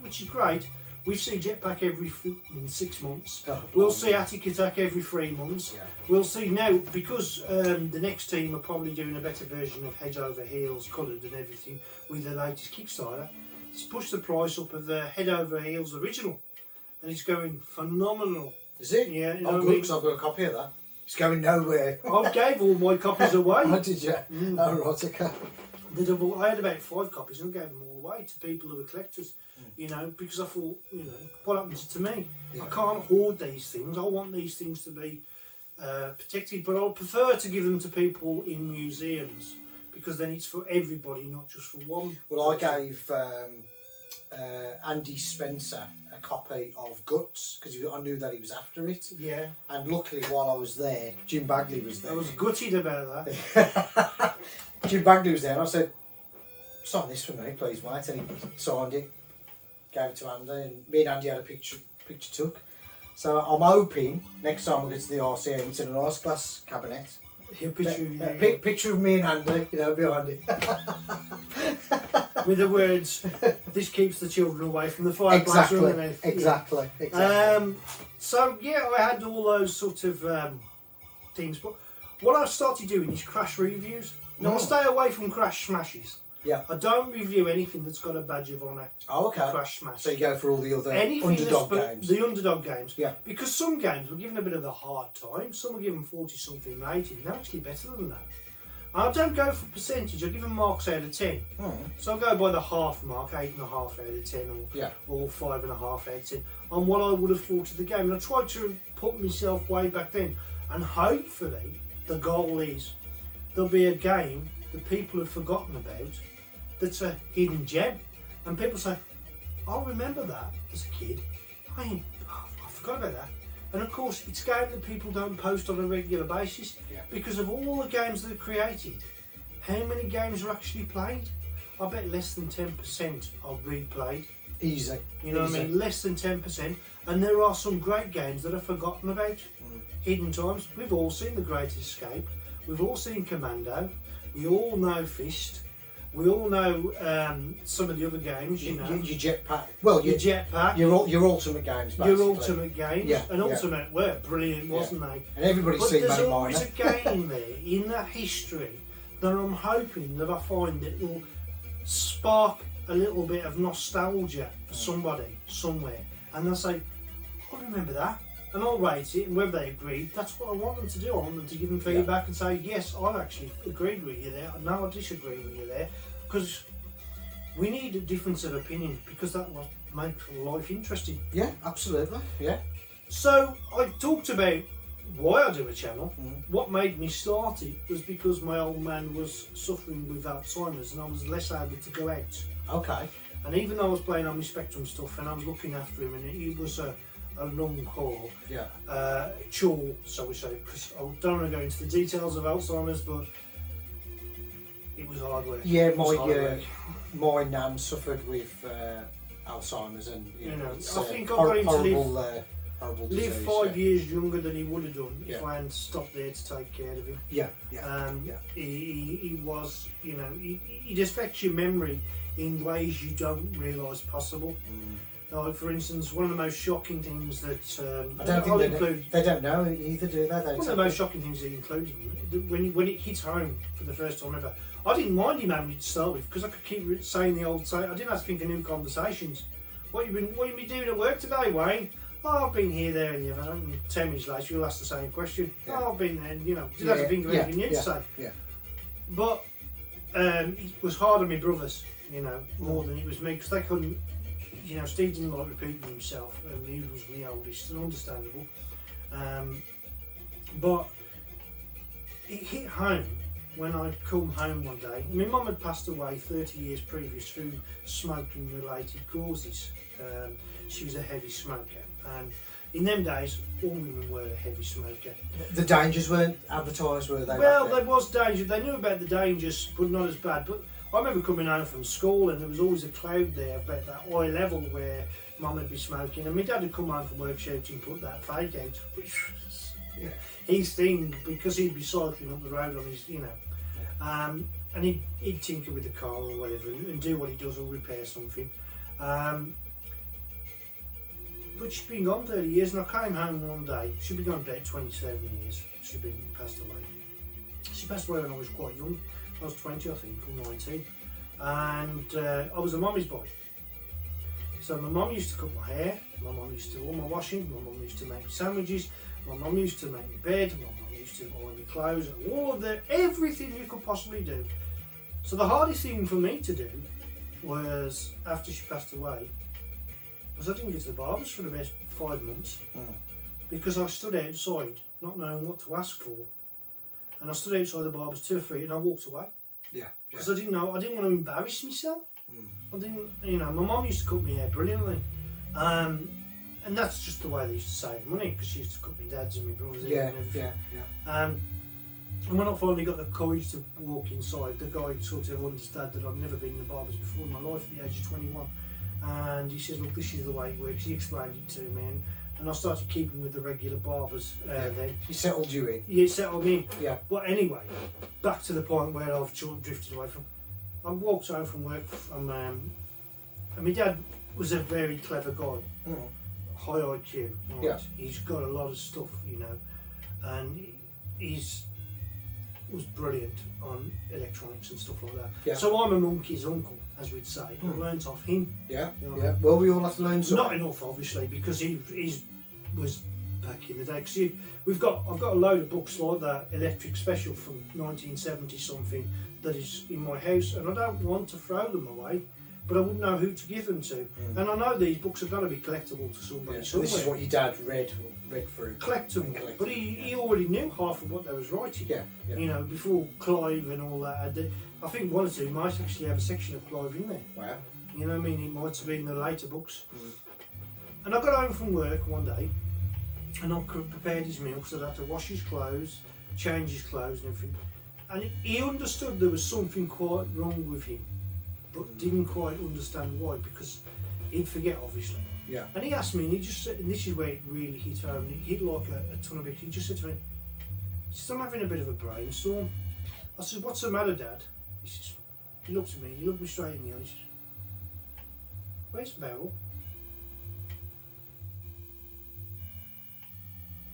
which is great. We see Jetpack in 6 months. We'll see Attic Attack every 3 months. Yeah. We'll see now, because the next team are probably doing a better version of Head Over Heels, coloured and everything, with the latest Kickstarter. It's pushed the price up of the Head Over Heels original, and it's going phenomenal. Is it? Yeah. Oh, good, because I've got a copy of that. It's going nowhere. I gave all my copies away. Oh, did you? Oh, right, okay. I had about 5 copies and I gave them all away to people who were collectors. Because I thought, what happens to me? Yeah. I can't hoard these things. I want these things to be protected, but I prefer to give them to people in museums, because then it's for everybody, not just for one. Well, I gave Andy Spencer a copy of Guts, because I knew that he was after it. Yeah. And luckily, while I was there, Jim Bagley was there. I was gutted about that. Jim Bagley was there, and I said, "Sign this for me, please, mate." And he signed it, gave it to Andy, and me and Andy had a picture took. So I'm hoping next time we get to the RCM, it's in a nice glass cabinet. Yeah, Picture of me and Andy, behind it. With the words, "This keeps the children away from the fireplace." Exactly. So yeah, I had all those sort of things, but what I've started doing is crash reviews. Now I stay away from crash smashes. Yeah. I don't review anything that's got a badge of honour. Oh, okay. Crash smash. So you go for all the other anything underdog games. The underdog games. Yeah. Because some games were given a bit of a hard time. Some are given 40-something rating. They're actually better than that. I don't go for percentage. I give them marks out of 10. So I go by the half mark, 8.5 out of 10, or 5.5 out of 10, on what I would have thought of the game. And I tried to put myself way back then. And hopefully, the goal is there'll be a game that people have forgotten about that's a hidden gem. And people say, I remember that as a kid. I forgot about that. And of course, it's a game that people don't post on a regular basis because of all the games that are created. How many games are actually played? I bet less than 10% are replayed. Easy. You know what I mean? Less than 10%. And there are some great games that are forgotten about. Hidden Times. We've all seen The Great Escape. We've all seen Commando. We all know Fist. We all know some of the other games, you know. Your jetpack. Well, your jetpack. Your ultimate games, basically. Your ultimate games. Yeah, and ultimate were brilliant, wasn't they? And everybody's but seen there's Mad always Miner. a game there in that history that I'm hoping that I find that will spark a little bit of nostalgia for somebody, somewhere. And they'll say, I remember that. And I'll rate it, and whether they agree, that's what I want them to do. I want them to give them feedback and say, yes, I actually agreed with you there. No, I disagree with you there. Because we need a difference of opinion, because that will make life interesting. Yeah, absolutely. Yeah. So I talked about why I do a channel. What made me start it was because my old man was suffering with Alzheimer's, and I was less able to go out. Okay. And even though I was playing on my Spectrum stuff, and I was looking after him, and he was a long haul, chore, so we say, because I don't want to go into the details of Alzheimer's, but it was hard work. Yeah, my nan suffered with Alzheimer's, and you know, I think I got him to horrible live disease, 5 years younger than he would have done if Yeah. I hadn't stopped there to take care of him. He was, you know, it affects your memory in ways you don't realise possible. Like, for instance, one of the most shocking things that they don't know either, do they? One of the most shocking things that included when it hits home for the first time ever. I didn't mind him having to start with because I could keep saying the old say. I didn't have to think of new conversations. What you been doing at work today, Wayne? Oh, I've been here, there, and the other. And 10 minutes later, you'll ask the same question. Yeah. Oh, I've been there. And, you know, didn't have to think of anything new to say. Yeah. But it was hard on my brothers, you know, more than it was me, because they couldn't. You know, Steve didn't like repeating himself, and he was the oldest, and understandable. But it hit home when I'd come home one day. My mum had passed away 30 years previous through smoking-related causes. She was a heavy smoker, and in them days, all women were a heavy smoker. The dangers weren't advertised, were they? Well, there was danger. They knew about the dangers, but not as bad. But I remember coming home from school, and there was always a cloud there about that eye level where Mum would be smoking, and my dad would come home from work shouting, "Put that fake out," which was his thing, because he'd be cycling up the road on his, you know, and he'd tinker with the car or whatever and do what he does or repair something. But she'd been gone 30 years, and I came home one day. She'd been gone about 27 years. She'd been passed away. She passed away when I was quite young. I was 20, I think, or 19. And I was a mummy's boy. So my mum used to cut my hair, my mum used to do all my washing, my mum used to make me sandwiches, my mum used to make me bed, my mum used to iron my clothes, and all of everything you could possibly do. So the hardest thing for me to do was, after she passed away, was I didn't get to the barbers for the best 5 months because I stood outside not knowing what to ask for, and I stood outside the barbers 2 or 3 and I walked away because I didn't want to embarrass myself. I didn't, you know, my mum used to cut my hair brilliantly, and that's just the way they used to save money, because she used to cut my dad's and my brother's hair and everything. And when I finally got the courage to walk inside, the guy sort of understood that I'd never been in the barbers before in my life at the age of 21. And he says, "Look, this is the way it works." He explained it to me, and I started keeping with the regular barbers. Then He settled you in. you settled me. Yeah. But anyway, back to the point where I've sort of drifted away from. I walked home from work from, and my dad was a very clever guy, high IQ. Right? Yeah. He's got a lot of stuff, you know, and was brilliant on electronics and stuff like that. Yeah. So I'm a monkey's uncle, as we'd say. I learnt off him. Yeah. You know, Yeah. Well, we all have to learn something. not enough, obviously, because he was back in the day. Because I've got a load of books like that, Electric Special from 1970 something, that is in my house, and I don't want to throw them away, but I wouldn't know who to give them to. And I know these books are going to be collectible to somebody So somewhere. this is what your dad read through. Collectible, but he already knew half of what they was writing. Yeah. You know, before Clive and all that. I think one or two might actually have a section of Clive in there. Wow. You know what I mean? It might have been the later books. And I got home from work one day, and I prepared his meal because I'd have to wash his clothes, change his clothes and everything. And he understood there was something quite wrong with him, but didn't quite understand why, because he'd forget, obviously. Yeah. And he asked me, and he just said, and this is where it really hit home, and it hit like a ton of bricks. He just said to me, he says, I'm having a bit of a brainstorm. I said, what's the matter, Dad? He says, he looked at me, he looked me straight in the eye, he says, where's Beryl?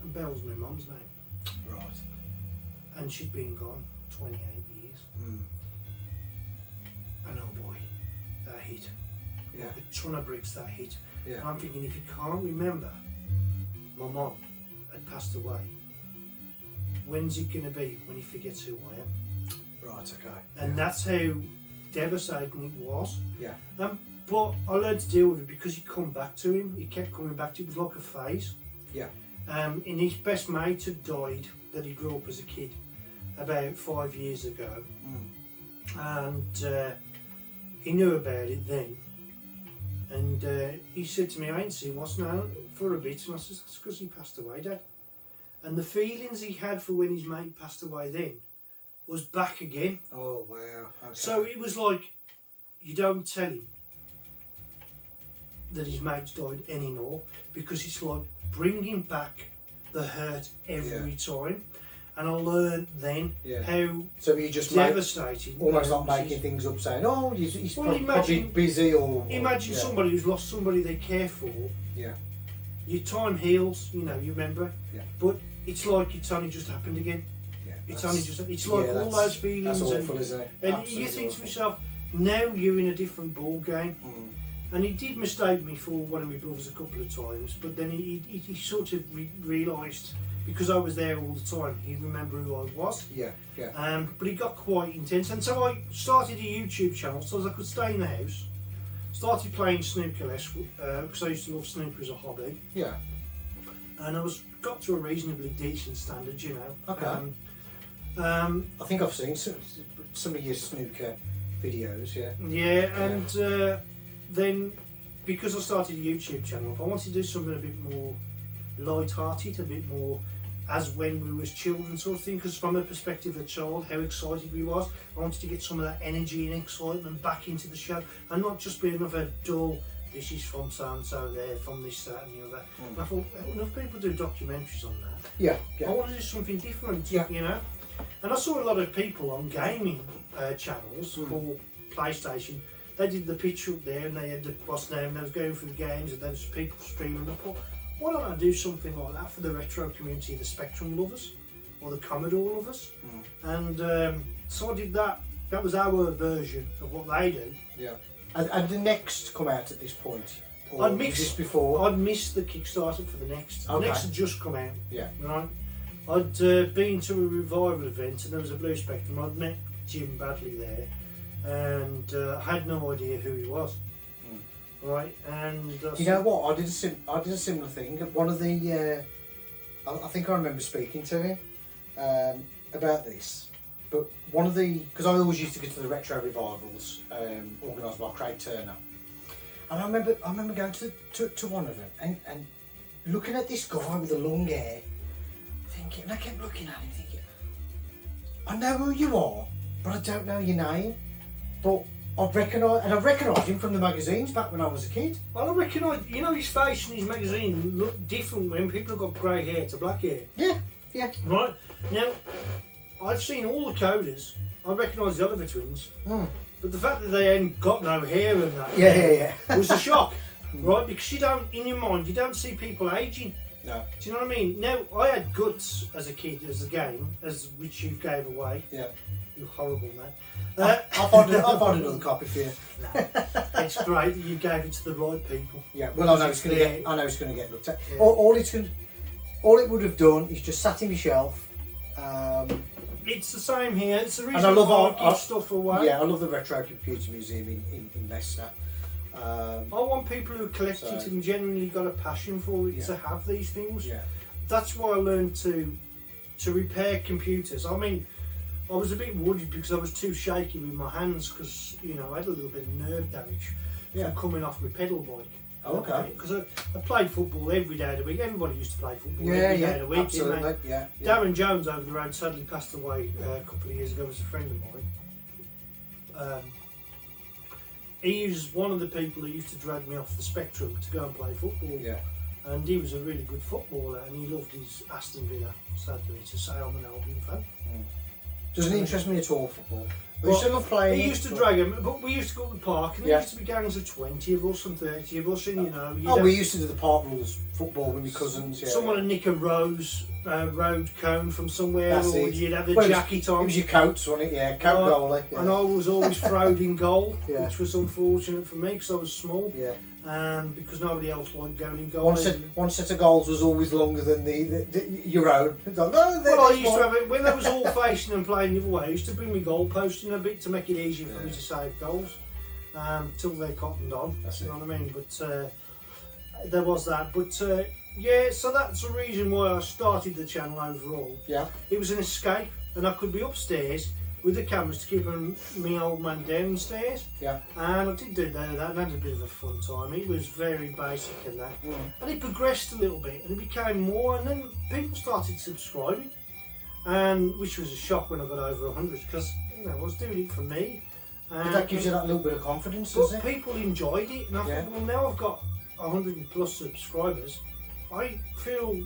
And Beryl's my mum's name. Right. And she'd been gone 28 years. And oh boy, that hit. Yeah. Like a ton of bricks, that hit. Yeah. And I'm thinking, if you can't remember, my mum had passed away, when's it going to be when he forgets who I am? Right. Okay. And that's how devastating it was. Yeah. But I learned to deal with it because he come back to him. He kept coming back to it. It was like a phase. Yeah. And his best mate had died, that he grew up as a kid, about 5 years ago. And he knew about it then. And he said to me, I ain't seen what's now for a bit. And I said, that's because he passed away, Dad. And the feelings he had for when his mate passed away then was back again. Oh wow. Okay. So it was like, you don't tell him that his mate's died anymore, because it's like bringing back the hurt every time. And I learned then how so you just devastating. almost not making things up, saying, "Oh, he's probably busy," or imagine somebody who's lost somebody they care for. Yeah. Your time heals, you know, you remember. Yeah. But it's like it's only just happened again. Yeah. It's only just. It's like all those feelings. That's awful, isn't it? And Absolutely you think to awful. yourself, now you're in a different ball game. And he did mistake me for one of my brothers a couple of times, but then he sort of realised, because I was there all the time, he remembered who I was. Yeah, yeah. But he got quite intense, and so I started a YouTube channel so as I could stay in the house. Started playing snooker less, because I used to love snooker as a hobby. Yeah. And I got to a reasonably decent standard, you know. Okay. I think I've seen some of your snooker videos, yeah. Yeah, and then because I started a YouTube channel, I wanted to do something a bit more light-hearted, a bit more as when we was children sort of thing, because from the perspective of a child, how excited we was, I wanted to get some of that energy and excitement back into the show, and not just be another dull, this is from so-and-so there, from this, that and the other. And I thought, enough people do documentaries on that. Yeah, yeah. I want to do something different, Yeah. you know. And I saw a lot of people on gaming channels for PlayStation. They did the pitch up there, and they had the boss name, and they was going through the games, and there was people streaming. I thought, why don't I do something like that for the retro community, the Spectrum lovers, or the Commodore lovers? And so I did that. That was our version of what they do. Yeah. And the next come out at this point? Or I'd was mixed this before? I'd missed the Kickstarter for the next. The Okay. next had just come out. Yeah. Right. I'd been to a revival event, and there was a Blue Spectrum. I'd met Jim Badley there, and I had no idea who he was. Right, and you know what? I did a similar thing. One of the, I think I remember speaking to him about this. But one of the, because I always used to go to the retro revivals organised by Craig Turner, and I remember going to one of them and looking at this guy with the long hair, thinking, and I kept looking at him thinking, I know who you are, but I don't know your name. But I've recognised him from the magazines back when I was a kid. Well, I recognise, you know, his face in his magazine look different when people have got grey hair to black hair. Yeah, yeah. Right? Now, I've seen all the coders. I recognise the Oliver twins. But the fact that they ain't got no hair and that Yeah. was a shock. Right? Because you don't, in your mind, you don't see people aging. No. Do you know what I mean? Now, I had Guts as a kid, as a game, which you gave away. Yeah. You horrible man. I'll find another copy for you. No, it's great that you gave it to the right people. Yeah. Well, I know it's going to get looked at. Yeah. All it would have done is just sat in my shelf. It's the same here. It's the reason And I love why art- I give stuff away. Yeah, I love the Retro Computer Museum in Leicester. I want people who collect it and genuinely got a passion for it to have these things. Yeah. That's why I learned to repair computers. I mean, I was a bit worried because I was too shaky with my hands because, you know, I had a little bit of nerve damage from coming off my pedal bike. Oh, okay. Because I played football every day of the week. Everybody used to play football every day of the week. Absolutely. Didn't they? Yeah. Darren Jones over the road sadly passed away a couple of years ago. Was a friend of mine. He was one of the people who used to drag me off the Spectrum to go and play football. Yeah. And he was a really good footballer and he loved his Aston Villa, sadly to say. I'm an Albion fan. Doesn't interest me at all, football. But Well, you still love playing. He used to drag him, but we used to go to the park and there Yeah. used to be gangs of 20 of us and 30 of us, and you know. We used to do the park rules football with my cousins. Yeah. Someone would nick a road cone from somewhere, That's or it. you'd have the Well, jacket on. It was your coats, wasn't it? Yeah, coat goalie. Yeah. And I was always throwed in goal, Yeah. which was unfortunate for me because I was small. Yeah. Because nobody else liked going in goal. One set of goals was always longer than your own. It's like, no, Well, I used to have it when they was all facing and playing the other way. I used to bring my goal post in a bit to make it easier for me to save goals. Till they cottoned on. That's you it. know what I mean? But there was that. But yeah, so that's the reason why I started the channel overall. Yeah. It was an escape, and I could be upstairs with the cameras to keep me old man downstairs. Yeah. And I did do that and had a bit of a fun time. It was very basic and that. And it progressed a little bit and it became more, and then people started subscribing, and which was a shock when I got over 100 because, you know, I was doing it for me. But that gives you that little bit of confidence, But doesn't it? people enjoyed it, and I thought, well, now I've got 100 plus subscribers, I feel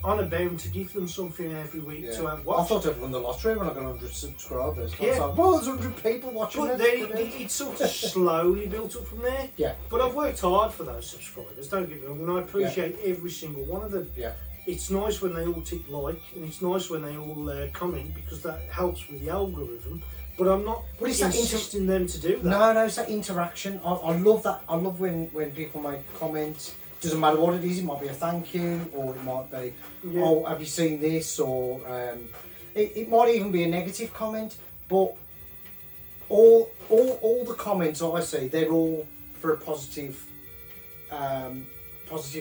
honour bound to give them something every week to have I watched. thought I'd won the lottery when I got 100 subscribers. I Yeah. was like, well, there's 100 people watching But this. then it sort of slowly built up from there. Yeah. But I've worked hard for those subscribers, don't get me wrong, and I appreciate every single one of them. Yeah. It's nice when they all tick like, and it's nice when they all comment, because that helps with the algorithm. But I'm not But it's that insisting them to do that. No, it's that interaction. I love that. I love when people make comments. Doesn't matter what it is. It might be a thank you, or it might be, oh, have you seen this? Or it might even be a negative comment. But all the comments I see, they're all for a positive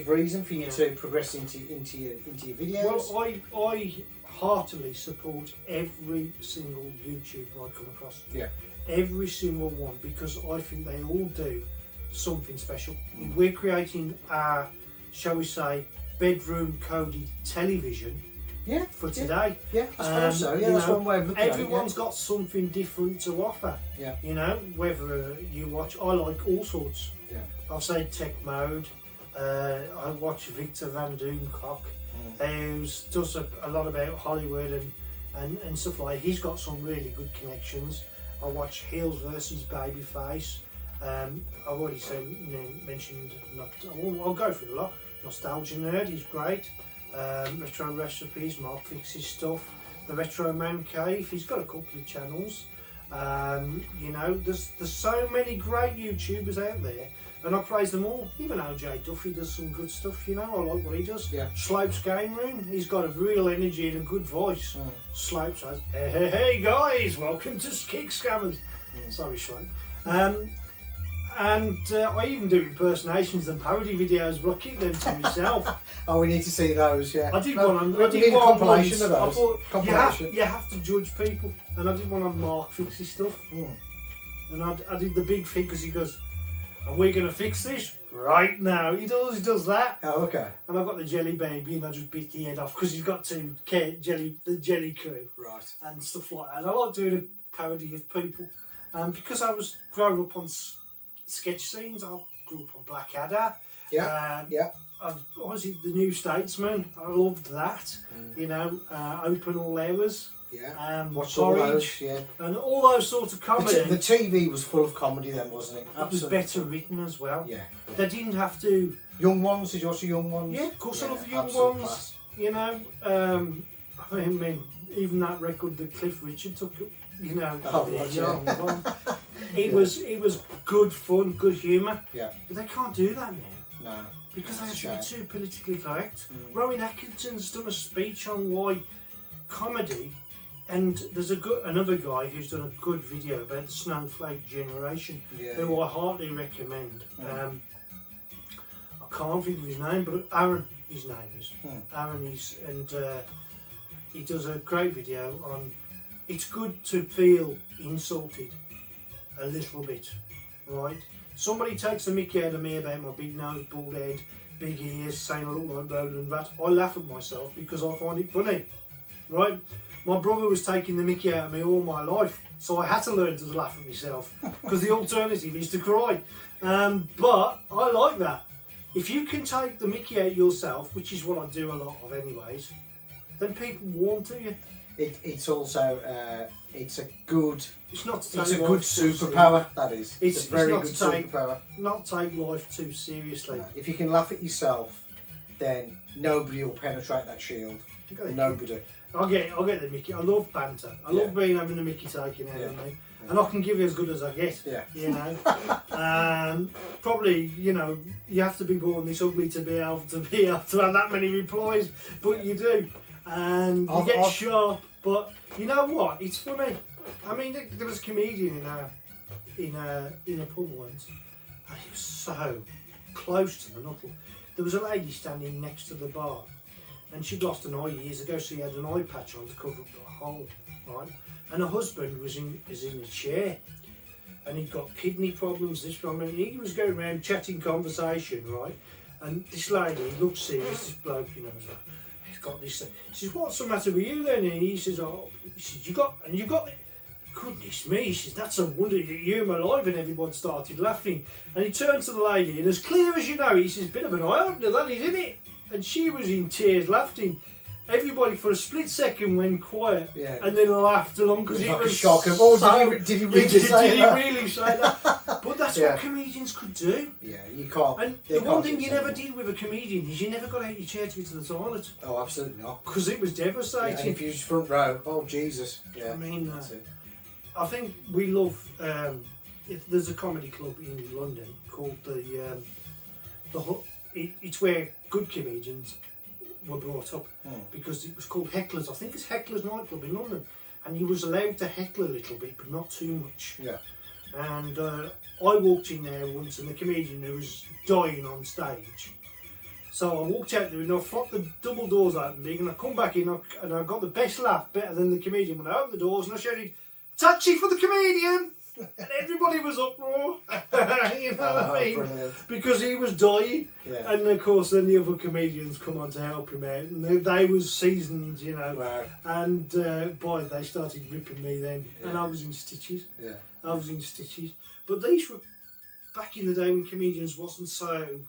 reason for you to progress into your videos. Well, I heartily support every single YouTuber I come across. Yeah. Every single one, because I think they all do something special. We're creating our, shall we say, bedroom coded television for today. Yeah, I suppose so. Yeah, that's one way of looking at it. Everyone's got something different to offer. Yeah. You know, whether you watch, I like all sorts. Yeah. I'll say tech mode. I watch Victor Van Doomcock, who does a lot about Hollywood and stuff like that. He's got some really good connections. I watch Heels versus Babyface. I've already mentioned, I'll go through a lot. Nostalgia Nerd, he's great. Retro Recipes, Mark fixes stuff. The Retro Man Cave, he's got a couple of channels. You know, there's so many great YouTubers out there, and I praise them all. Even OJ Duffy does some good stuff, you know, I like what he does. Yeah. Slope's Game Room, he's got a real energy and a good voice. Slope says, hey guys, welcome to Kick Scammers. Sorry, Slope. And I even do impersonations and parody videos, but I keep them to myself. Oh, we need to see those, yeah. I did one on. We need a compilation of those. I thought Compilation. you have to judge people, and I did one on Mark fixes stuff. And I did the big thing because he goes, "Are we going to fix this right now?" He does that. Oh, okay. And I've got the jelly baby, and I just bit the head off because he's got the jelly crew, Right. and stuff like that. And I like doing a parody of people. Because I was growing up on sketch scenes, I grew up on Blackadder. Yeah, yeah. Obviously, the New Statesman, I loved that. You know, Open All Hours. Yeah. Watched all those, yeah. And all those sorts of comedy. The TV was full of comedy then, wasn't it? It was better written as well. Yeah. They didn't have to. Young Ones, did you watch the Young Ones? Yeah, of course, I love the Young absolute Ones. class. You know, I mean, even that record that Cliff Richard took, you know, it was good fun, good humour. Yeah. But they can't do that now. No. Because they have to be too politically correct. Rowan Atkinson's done a speech on why comedy, and there's another guy who's done a good video about the snowflake generation, who I heartily recommend. I can't think of his name, but Aaron, his name is. Aaron is, and he does a great video on. It's good to feel insulted a little bit, right? Somebody takes the mickey out of me about my big nose, bald head, big ears, saying I look like Roland Rat. I laugh at myself because I find it funny, right? My brother was taking the mickey out of me all my life, so I had to learn to laugh at myself because the alternative is to cry. But I like that. If you can take the mickey out yourself, which is what I do a lot of anyways, then people warm to you. It's also it's a good. It's not to take It's a life good too superpower. That is. It's a very not good to take, superpower. Not take life too seriously. No. If you can laugh at yourself, then nobody will penetrate that shield. Nobody. I get the mickey. I love banter. I love having the mickey taken out of me, and I can give it as good as I get. Yeah. You know. Probably, you know, you have to be born this ugly to be able to have that many replies, but you do, and you get sharp. But you know what? It's funny. I mean, there was a comedian in a pub once, and he was so close to the knuckle. There was a lady standing next to the bar, and she'd lost an eye years ago, so she had an eye patch on to cover up the hole, right? And her husband was in a chair, and he'd got kidney problems, this problem, and he was going around chatting conversation, right? And this lady, he looked serious, this bloke, you know, was like, he's got this. She says, "What's the matter with you then?" And he says, "Oh," he says, you got it. Goodness me, he says, "That's a wonder you're alive," and everyone started laughing. And he turned to the lady, and as clear as you know, he says, "Bit of an eye opener, that is, isn't it?" And she was in tears, laughing. Everybody for a split second went quiet, and then laughed along because it was shocking. Oh, did he really say that? Did he really say that? But that's what comedians could do. Yeah, you can't. And the one thing you never did with a comedian is you never got out of your chair to go to the toilet. Oh, absolutely not. Because it was devastating. Yeah, and if you was front row, oh Jesus. Yeah. I mean, I think we love. There's a comedy club in London called it's where good comedians were brought up, because it was called Heckler's. I think it's Heckler's nightclub in London, and he was allowed to heckle a little bit, but not too much. Yeah. And I walked in there once, and the comedian who was dying on stage. So I walked out there and I flopped the double doors open big, and I come back in and I got the best laugh, better than the comedian. When I opened the doors and I shouted, "Taxi for the comedian!" And everybody was uproar. You know what I mean? Brilliant. Because he was dying. Yeah. And of course then the other comedians come on to help him out, and they was seasoned, you know. Wow. And boy, they started ripping me then, and I was in stitches. Yeah. I was in stitches. But these were back in the day when comedians wasn't so,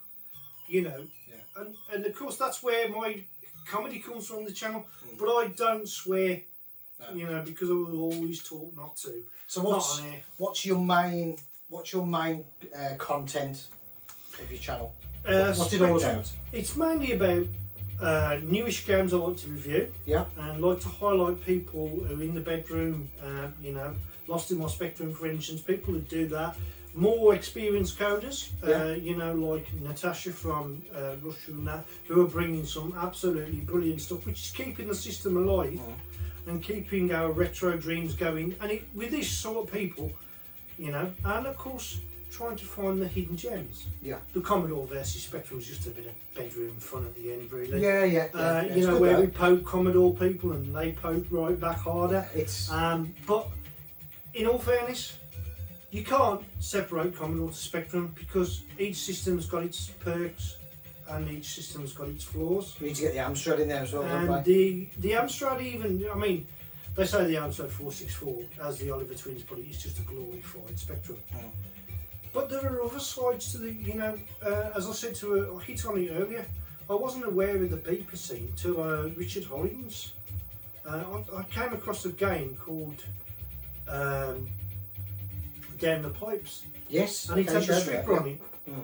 you know. Yeah. And of course that's where my comedy comes from, the channel. But I don't swear, you know, because I was always taught not to. So what's your main content of your channel? What's it all about? It's mainly about newish games I like to review. Yeah. And like to highlight people who are in the bedroom, you know, lost in my spectrum, for instance, people who do that. More experienced coders, you know, like Natasha from Russia and that, who are bringing some absolutely brilliant stuff, which is keeping the system alive. And keeping our retro dreams going, and with this sort of people, you know, and of course trying to find the hidden gems. Yeah. The Commodore versus Spectrum was just a bit of bedroom fun at the end, really. Yeah. You know, where we poke Commodore people and they poke right back harder. But in all fairness, you can't separate Commodore to Spectrum because each system's got its perks. And each system's got its flaws. We need to get the Amstrad in there as well, and don't we? the Amstrad even, I mean, they say the Amstrad 464, as the Oliver twins put it, is just a glorified Spectrum. But there are other sides to the, you know, as I said to her, I hit on it earlier, I wasn't aware of the beeper scene till Richard Hollins. I came across a game called Down the Pipes. Yes. And it had the stripper on it. Mm.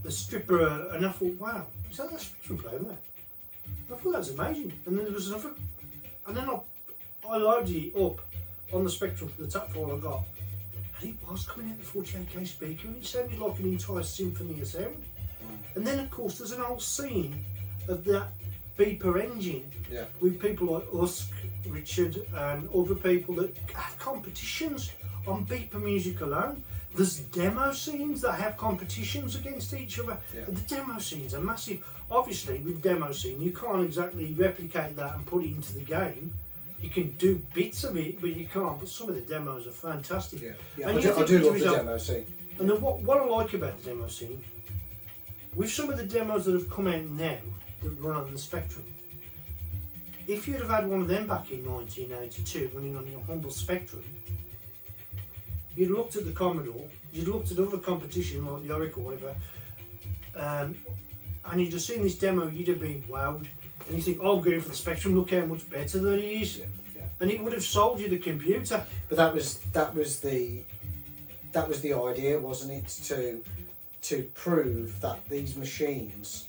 The stripper, and I thought, wow, is that a Spectrum player there? I thought that was amazing. And then there was another, and then I loaded it up on the Spectrum for the tap file I got. And it was coming out the 48k speaker, and it sounded like an entire symphony of sound. And then, of course, there's an whole scene of that beeper engine with people like Usk, Richard, and other people that have competitions on beeper music alone. There's demo scenes that have competitions against each other. And the demo scenes are massive. Obviously, with demo scene, you can't exactly replicate that and put it into the game. You can do bits of it, but you can't. But some of the demos are fantastic. I do love the demo scene. And then what I like about the demo scene, with some of the demos that have come out now that run on the Spectrum, if you'd have had one of them back in 1982 running on your humble Spectrum, you'd looked at the Commodore, you'd looked at other competition like the Oracle or whatever, and you'd have seen this demo, you'd have been wowed. And you think, oh, I'm going for the Spectrum, look how much better that it is. And it would have sold you the computer. But that was the idea, wasn't it? To prove that these machines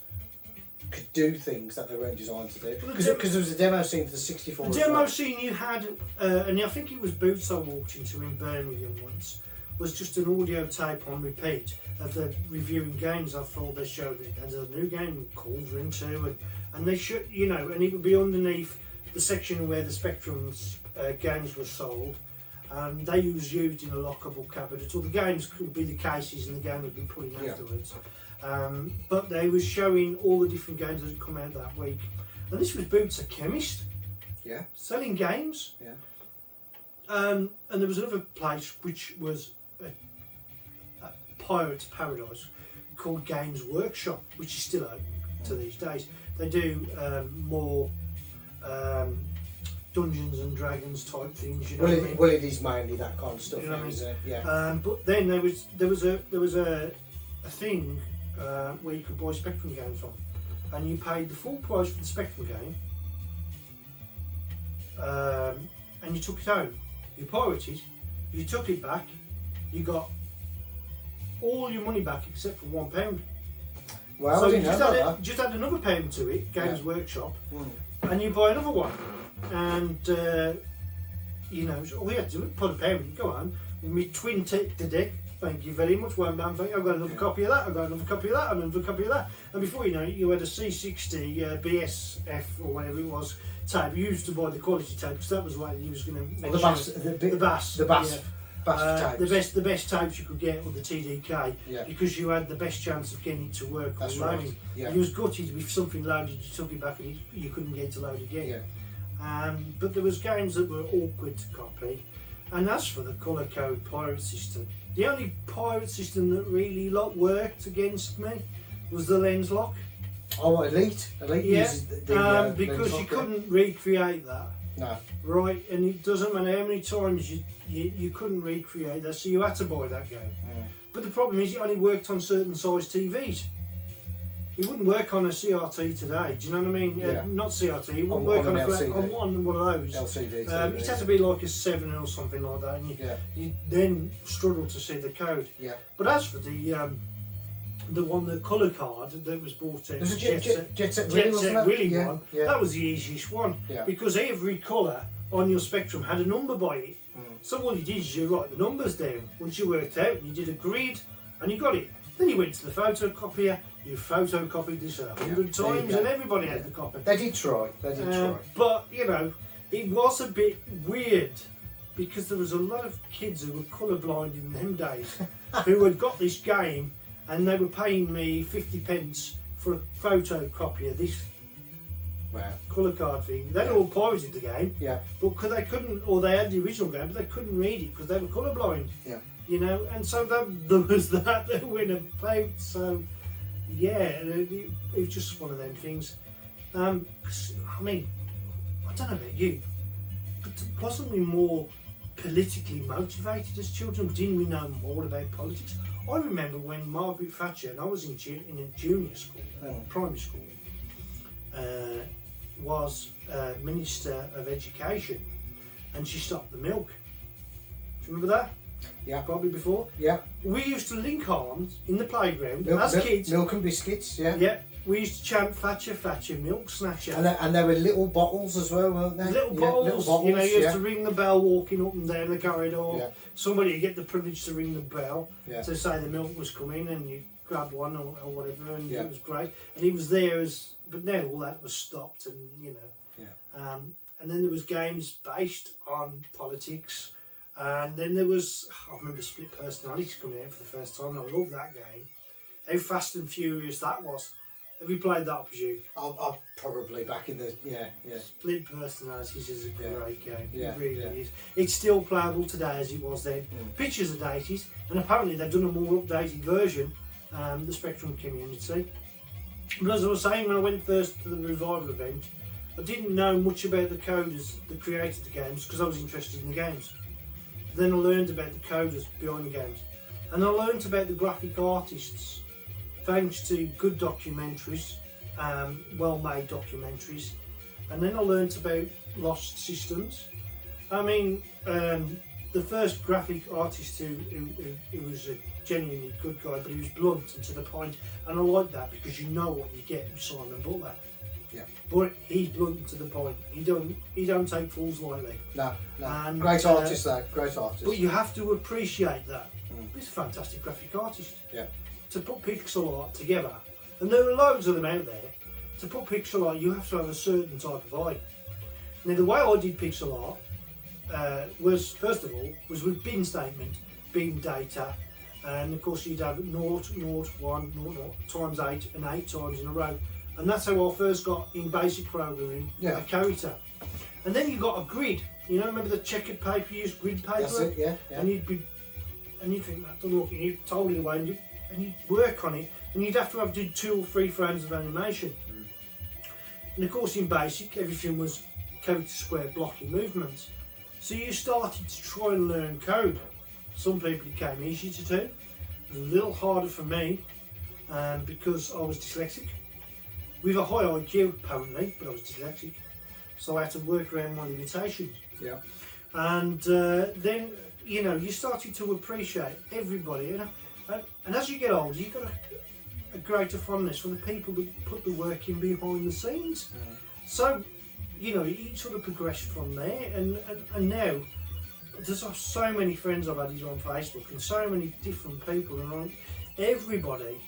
could do things that they weren't designed to do. Because there was a demo scene for the 64. The demo scene you had, and I think it was Boots I walked into in Birmingham once, was just an audio tape on repeat of the reviewing games. I thought they showed it. There's a new game called Rin 2, and they should, you know, and it would be underneath the section where the Spectrum's games were sold. And they was used in a lockable cabinet, or the games could be the cases and the game would be put in afterwards. But they was showing all the different games that had come out that week. And this was Boots, a chemist, selling games. And there was another place which was a Pirate's Paradise called Games Workshop, which is still open to these days. They do more Dungeons and Dragons type things, you know. Well, it is mainly that kind of stuff, you know, isn't it? But then there was a thing where you could buy Spectrum games from, and you paid the full price for the Spectrum game, and you took it home. You pirated, you took it back, you got all your money back except for £1. Well, so I you didn't just add another £1 to it, Games Workshop, and you buy another one. And you know, so all you had to do was put £1, go on, with me twin tick the deck, thank you very much, £1 thank you, I've got another copy of that, I've got another copy of that, and another copy of that. And before you know it, you had a C60 BSF or whatever it was tape. You used to buy the quality tape because that was what you was going to the bass tapes. The best tapes you could get were the TDK, because you had the best chance of getting it to work. That's loading. Right. You was gutted if something loaded, you took it back and you couldn't get it to load again. But there was games that were awkward to copy. And as for the colour code pirate system, the only pirate system that really worked against me was the lens lock. Oh, Elite uses the because you couldn't recreate that. No. Right, and it doesn't matter how many times you couldn't recreate that, so you had to buy that game. But the problem is it only worked on certain size TVs. It wouldn't work on a CRT today, do you know what I mean? Not CRT, it wouldn't work on one of those. LCD. It had to be like a 7 or something like that, and you then struggle to see the code. But as for the colour card that was bought in, There's a Jet Set Willy one, that was the easiest one, because every colour on your Spectrum had a number by it. So all you did is you write the numbers down. Once you worked out, you did a grid and you got it. Then you went to the photocopier, you photocopied this 100 times, and everybody had the copy. They did try. But you know, it was a bit weird because there was a lot of kids who were colourblind in them days who had got this game, and they were paying me 50p for a photocopy of this colour card thing. They'd all pirated the game, but because they couldn't, or they had the original game, but they couldn't read it because they were colourblind. You know, and so there was that went about. So it was just one of them things. I mean, I don't know about you, wasn't we more politically motivated as children? Didn't we know more about politics? I remember when Margaret Thatcher, and I was in a junior school, primary school, was Minister of Education, and she stopped the milk. Do you remember that? Yeah. Probably before. Yeah. We used to link arms in the playground Milk, as kids. Milk and biscuits, yeah. Yeah. We used to chant Thatcher, Thatcher, milk snatcher. And there were little bottles as well, weren't there? Little bottles, you know, you used to ring the bell walking up and down the corridor. Yeah. Somebody would get the privilege to ring the bell Yeah. to say the milk was coming, and you grab one or whatever, and Yeah. it was great. And he was there but now all that was stopped, and you know. Yeah. And then there was games based on politics, and then there was, I remember Split Personalities coming out for the first time, and I loved that game. How fast and furious that was. Have you played that, I presume? I'll probably back in the Split Personalities is a great game. Yeah, It really is. It's still playable today as it was then. Pictures are dated, and apparently they've done a more updated version, the Spectrum community. But as I was saying, when I went first to the revival event, I didn't know much about the coders that created the games because I was interested in the games. Then I learned about the coders behind the games, and I learned about the graphic artists thanks to good documentaries, well-made documentaries, and then I learnt about Lost Systems. I mean, the first graphic artist who was a genuinely good guy, but he was blunt and to the point, and I like that because you know what you get with Simon Butler. Yeah. But he's blunt and to the point. He don't take fools lightly. No. And, great artist, though. Great artist. But you have to appreciate that. He's a fantastic graphic artist. Yeah. To put pixel art together, and there are loads of them out there. To put pixel art, you have to have a certain type of eye. Now, the way I did pixel art was, first of all, was with bin statement, bin data, and of course you'd have 0, 0, 1, 0, 0 times 8, and 8 times in a row. And that's how I first got in basic programming a character. And then you got a grid. You know, remember the checkered paper, you used grid paper? That's it, yeah. And you'd think that to look, and you'd fold it away, and you'd work on it, and you'd have to do 2 or 3 frames of animation. And of course in basic, everything was character square blocking movements. So you started to try and learn code. Some people it came easy to do. It was a little harder for me because I was dyslexic. With a high IQ apparently, but I was dyslexic. So I had to work around my limitations. Yeah. And then, you know, you started to appreciate everybody. And as you get older, you've got a greater fondness for the people that put the work in behind the scenes. So, you know, you sort of progressed from there. And now, there's so many friends I've added on Facebook and so many different people. And everybody...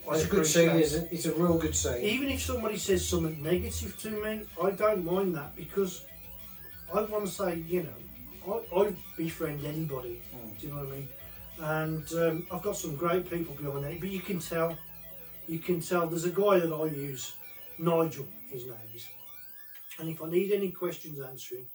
It's a good scene, isn't it? It's a real good scene. Even if somebody says something negative to me, I don't mind that because I want to say, you know, I befriend anybody. Do you know what I mean? And I've got some great people behind it, but you can tell there's a guy that I use, Nigel, his name is, and if I need any questions answering,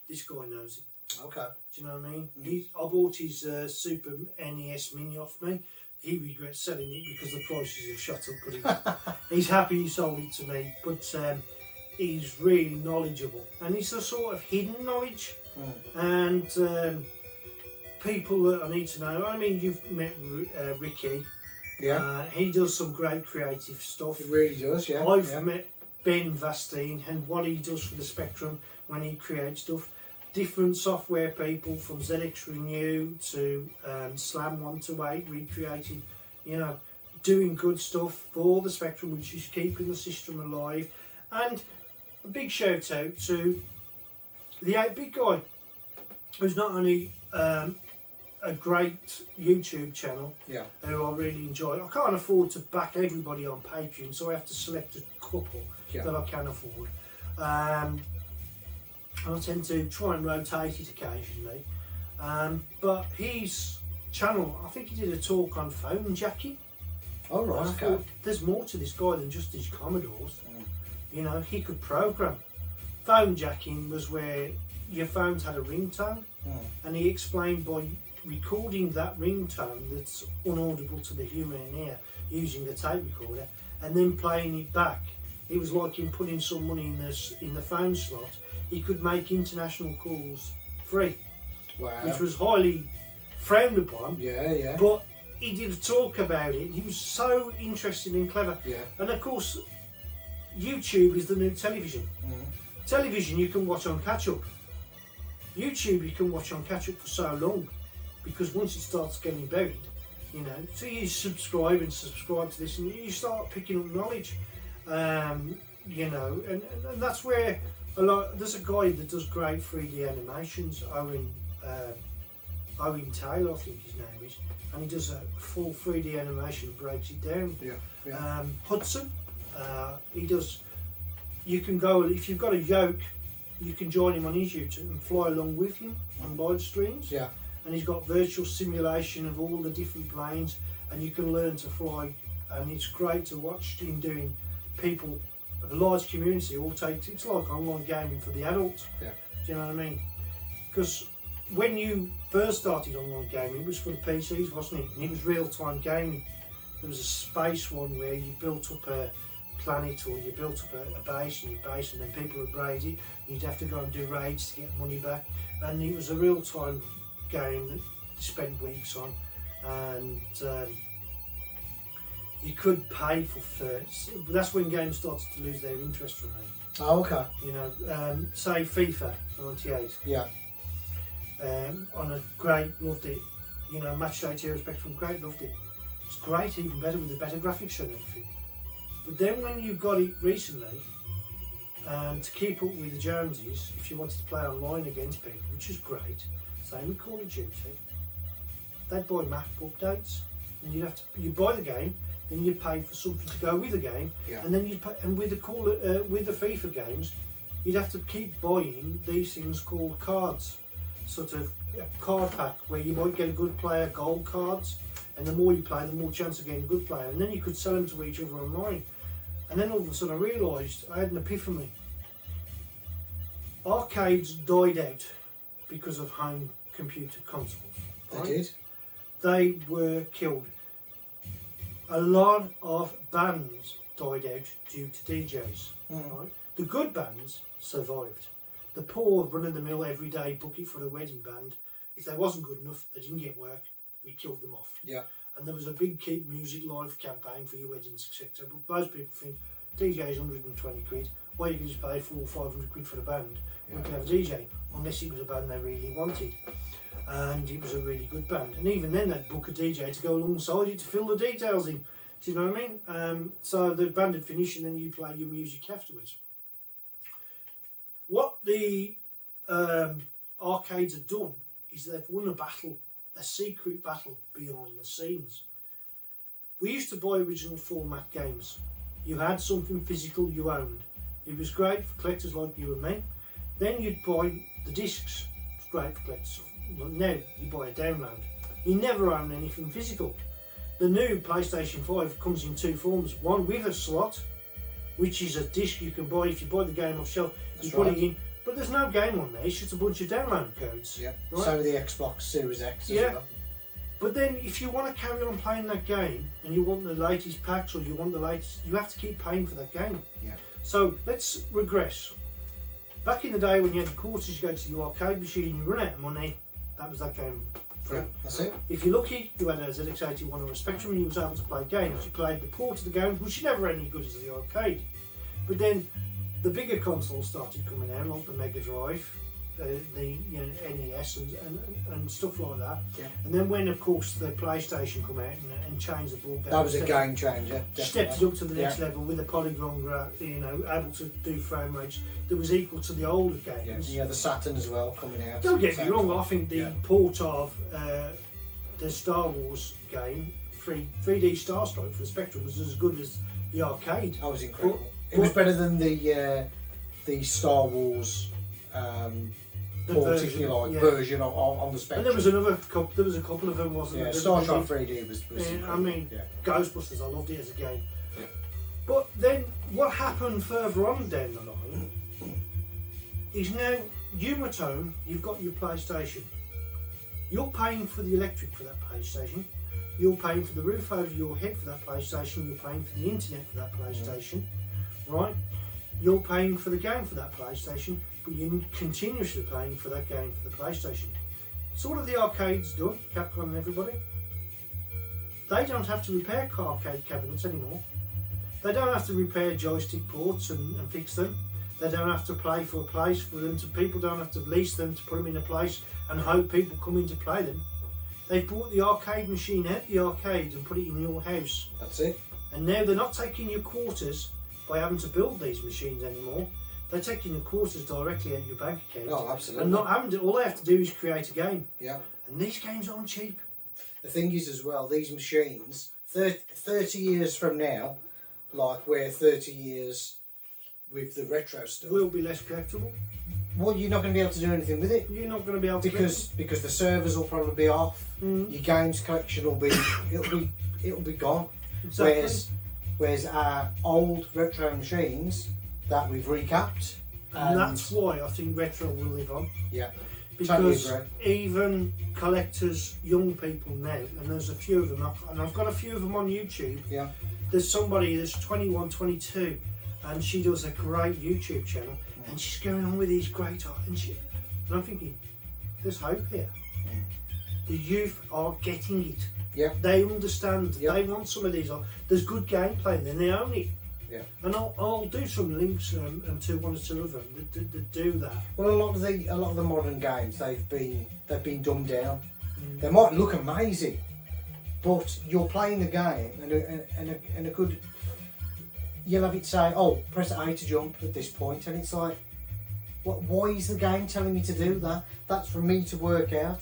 this guy knows it. Okay. Do you know what I mean? I bought his Super NES Mini off me. He regrets selling it because the prices have shot up, but he's happy he sold it to me. But he's really knowledgeable, and it's a sort of hidden knowledge. And people that I need to know. I mean, you've met Ricky. Yeah. He does some great creative stuff. He really does, yeah. I've met Ben Vastine and what he does for the Spectrum when he creates stuff. Different software people from ZX Renew to Slam 128 recreating, you know, doing good stuff for the Spectrum, which is keeping the system alive. And a big shout out to the 8-Bit guy, who's not only a great YouTube channel, who I really enjoy. I can't afford to back everybody on Patreon, so I have to select a couple that I can afford. And I tend to try and rotate it occasionally. But his channel, I think he did a talk on phone jacking. Oh, right, I thought, there's more to this guy than just his Commodores. You know, he could program. Phone jacking was where your phones had a ringtone, and he explained by recording that ringtone that's unaudible to the human ear using the tape recorder, and then playing it back it was like him putting some money in the phone slot. He could make international calls free, Wow. which was highly frowned upon. Yeah. But he did talk about it. He was so interesting and clever. Yeah. And of course, YouTube is the new television. Television you can watch on catch up. YouTube you can watch on catch up for so long, because once it starts getting buried, you know, so you subscribe to this, and you start picking up knowledge. You know, and that's where there's a guy that does great 3D animations, Owen Taylor, I think his name is, and he does a full 3D animation, breaks it down. Yeah. Hudson, he does. You can go, if you've got a yoke, you can join him on his YouTube and fly along with him on live streams. Yeah. And he's got virtual simulation of all the different planes, and you can learn to fly. And it's great to watch him doing. People, a large community, all take. It's like online gaming for the adults. Yeah. Do you know what I mean? Because when you first started online gaming, it was for the PCs, wasn't it? And it was real-time gaming. There was a space one where you built up a planet, or you built up a base, and then people would raid it. You'd have to go and do raids to get money back, and it was a real-time game that you spent weeks on, and you could pay for thirds. That's when games started to lose their interest for me. Oh, okay. You know, say FIFA '98. Yeah. On a great, loved it. You know, Match Day Tier Spectrum, great, loved it. It's great, even better with the better graphics and everything. But then when you got it recently, to keep up with the Joneses, if you wanted to play online against people, which is great, same with Call of Duty, they'd buy map updates, and you'd buy the game, then you'd pay for something to go with the game, Yeah. and then you'd pay, and with the FIFA games, you'd have to keep buying these things called cards, sort of a card pack where you might get a good player gold cards, and the more you play, the more chance of getting a good player, and then you could sell them to each other online. And then all of a sudden I realised, I had an epiphany. Arcades died out because of home computer consoles. Right? They did. They were killed. A lot of bands died out due to DJs. Right? The good bands survived. The poor run-of-the-mill everyday bucket for a wedding band, if they wasn't good enough, they didn't get work, we killed them off. Yeah. And there was a big Keep Music Live campaign for your weddings, etc. But most people think DJ's 120 quid, why you can just pay 400 or 500 quid for the band, we can have a DJ, unless it was a band they really wanted. And it was a really good band. And even then they'd book a DJ to go alongside it to fill the details in. Do you know what I mean? So the band would finish and then you play your music afterwards. What the arcades have done is they've won a battle, a secret battle behind the scenes. We used to buy original format games. You had something physical you owned. It was great for collectors like you and me. Then you'd buy the discs. It's great for collectors. Now you buy a download. You never own anything physical. The new PlayStation 5 comes in two forms. One with a slot, which is a disc you can buy if you buy the game off shelf. You put it in, but there's no game on there. It's just a bunch of download codes. Yeah. Right? So with the Xbox Series X as well. But then if you want to carry on playing that game and you want the latest packs or you want the latest, you have to keep paying for that game. Yeah. So let's regress. Back in the day when you had the quarters, you go to the arcade machine, you run out of money, that was that game free. Yeah, that's it. If you're lucky, you had a ZX81 or a Spectrum and you was able to play games. You played the port of the game, which are never any good as the arcade. But then the bigger consoles started coming out, like the Mega Drive, the NES and stuff like that. Yeah. And then when, of course, the PlayStation come out and changed the ball game. That was a game changer. Stepped it up to the next level with a polygon, able to do frame rates that was equal to the older games. Yeah, the Saturn as well coming out. Don't get me wrong, I think the port of the Star Wars game, 3D Star Strike for the Spectrum, was as good as the arcade. That was incredible. It was better than the Star Wars port, if you like, version on the Spectrum. And there was another couple. There was a couple of them, wasn't there? Star Trek 3D was I mean, Ghostbusters. I loved it as a game. Yeah. But then, what happened further on down the line is now Umatone. You've got your PlayStation. You're paying for the electric for that PlayStation. You're paying for the roof over your head for that PlayStation. You're paying for the internet for that PlayStation. right? You're paying for the game for that PlayStation, but you're continuously paying for that game for the PlayStation. So what have the arcades done, Capcom and everybody? They don't have to repair arcade cabinets anymore. They don't have to repair joystick ports and fix them. They don't have to pay for a place for them to. People don't have to lease them to put them in a place and hope people come in to play them. They've brought the arcade machine out the arcade and put it in your house. That's it. And now they're not taking your quarters by having to build these machines anymore. They're taking your quarters directly out your bank account. Oh, absolutely. And not having to. All they have to do is create a game. Yeah. And these games aren't cheap. The thing is as well, these machines, 30 years from now, like we're 30 years with the retro stuff, Will be less collectible. well, you're not going to be able to do anything with it. You're not going to be able to Because the servers will probably be off. Mm. Your games collection will be it'll be gone. Exactly. Whereas our old retro machines that we've recapped, And that's why I think retro will live on. yeah, Because totally even collectors, young people now, and there's a few of them, and I've got a few of them on YouTube. yeah, There's somebody that's 21, 22, and she does a great YouTube channel, and she's going on with these great art, and I'm thinking, there's hope here. The youth are getting it. yeah, They understand. Yeah. They want some of these. There's good gameplay, and they own it. yeah. And I'll do some links to one or two of them that do that. Well, a lot of the modern games they've been dumbed down. They might look amazing, but you're playing the game and a good. You'll have it say, "Oh, press A to jump at this point," and it's like, "What? Why is the game telling me to do that? That's for me to work out."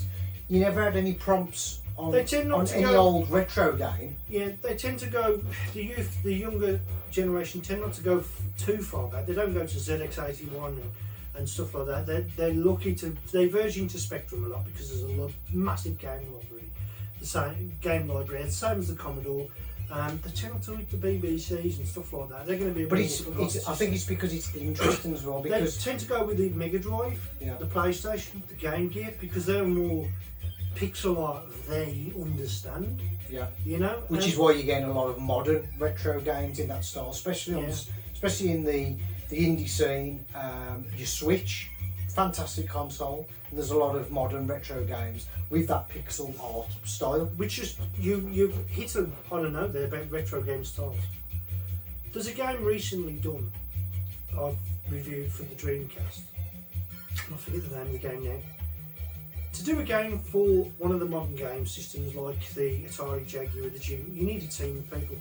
You never had any prompts on They tend not to any go- old retro game. Yeah, they tend to go. The younger generation tend not to go too far back. They don't go to ZX81 and stuff like that. They're lucky to. They verge into Spectrum a lot because there's a massive game library. The same game library, the same as the Commodore. They tend not to read the BBCs and stuff like that. They're going to be. But I think it's because it's interesting as well. Because they tend to go with the Mega Drive, Yeah. the PlayStation, the Game Gear, because they're more pixel art. They understand, yeah. you know. Which is why you're getting a lot of modern retro games in that style, especially especially in the indie scene. Your Switch, fantastic console, and there's a lot of modern retro games with that pixel art style. Which is you've hit on a note there about retro game styles. There's a game recently done I've reviewed for the Dreamcast. I forget the name of the game now. To do a game for one of the modern game systems like the Atari Jaguar or the Duke, you need a team of people.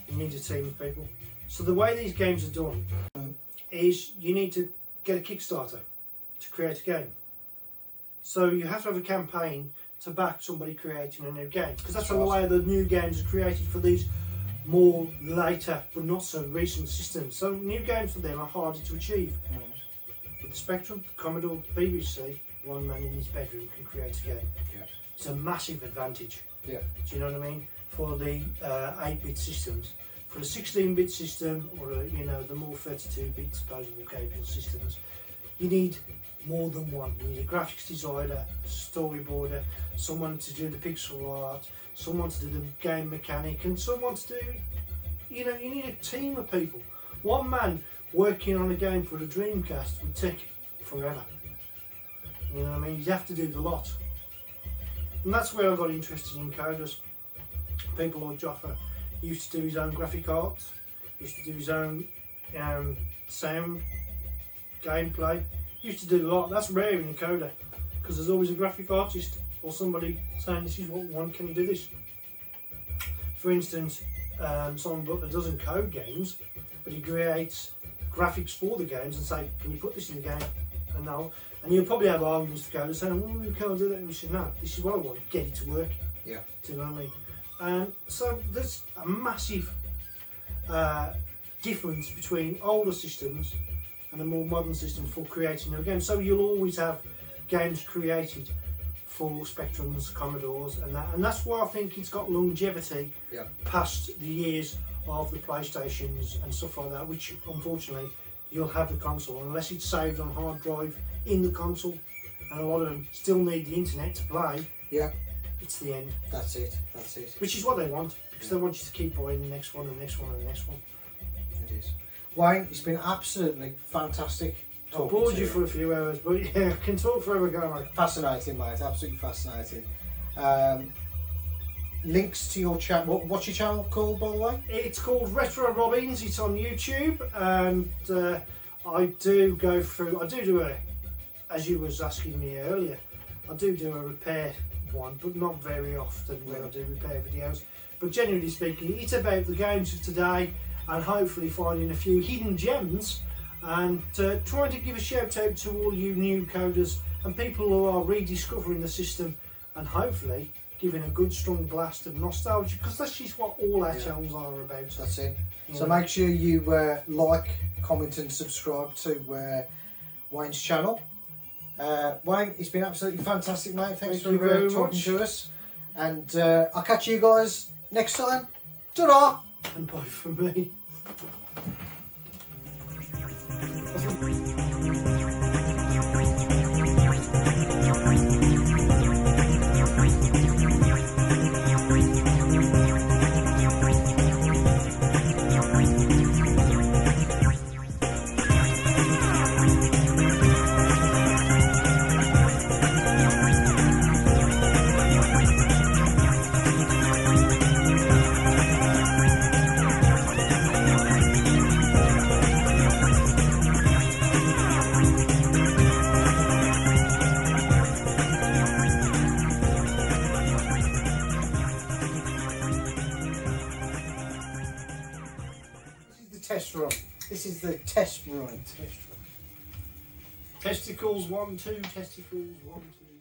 You need a team of people. So the way these games are done is you need to get a Kickstarter to create a game. So you have to have a campaign to back somebody creating a new game, because that's the way the new games are created for these more later but not so recent systems. So new games for them are harder to achieve. With the Spectrum, the Commodore, the BBC, one man in his bedroom can create a game. Yeah. It's a massive advantage. Yeah. Do you know what I mean? For the 8-bit systems. For a 16-bit system or the more 32-bit disposable capable systems, you need more than one. You need a graphics designer, a storyboarder, someone to do the pixel art, someone to do the game mechanic, and someone to do, you need a team of people. One man working on a game for the Dreamcast would take forever. You know what I mean? You'd have to do the lot. And that's where I got interested in coders. People like Joffa used to do his own graphic art, used to do his own sound, gameplay. Used to do a lot. That's rare in a coder, because there's always a graphic artist or somebody saying, this is what we want, can you do this? For instance, Simon Butler doesn't code games, but he creates graphics for the games and say, can you put this in the game? And no. And you'll probably have arguments to coders saying, well, you can't do that. And we said, no, this is what I want, get it to work. Yeah. Do you know what I mean? So there's a massive difference between older systems and a more modern system for creating new games. So you'll always have games created for Spectrums, Commodores, and that's why I think it's got longevity past the years of the PlayStations and stuff like that, which unfortunately you'll have the console unless it's saved on hard drive in the console, and a lot of them still need the internet to play. Yeah. It's the end. That's it. Which is what they want, because they want you to keep buying the next one and the next one and the next one. It is. Wayne, it's been absolutely fantastic I talking bored to you for a few hours, but yeah, I can talk forever, can't I? Fascinating, mate. Absolutely fascinating. Links to your channel. What's your channel called, by the way? It's called Retro Robbins. It's on YouTube, and I do go through. I do a, as you was asking me earlier, I do a repair one, but not very often when I do repair videos. But generally speaking, it's about the games of today, and hopefully finding a few hidden gems, and trying to give a shout out to all you new coders and people who are rediscovering the system, and hopefully giving a good strong blast of nostalgia, because that's just what all our channels are about. That's it. Yeah. So make sure you like, comment and subscribe to Wayne's channel. Wayne, it's been absolutely fantastic, mate. Thanks Thank you for very talking much. to us. And I'll catch you guys next time. Ta-da! And bye from me. Test run. This is the test run. Testicles 1, 2, testicles 1, 2.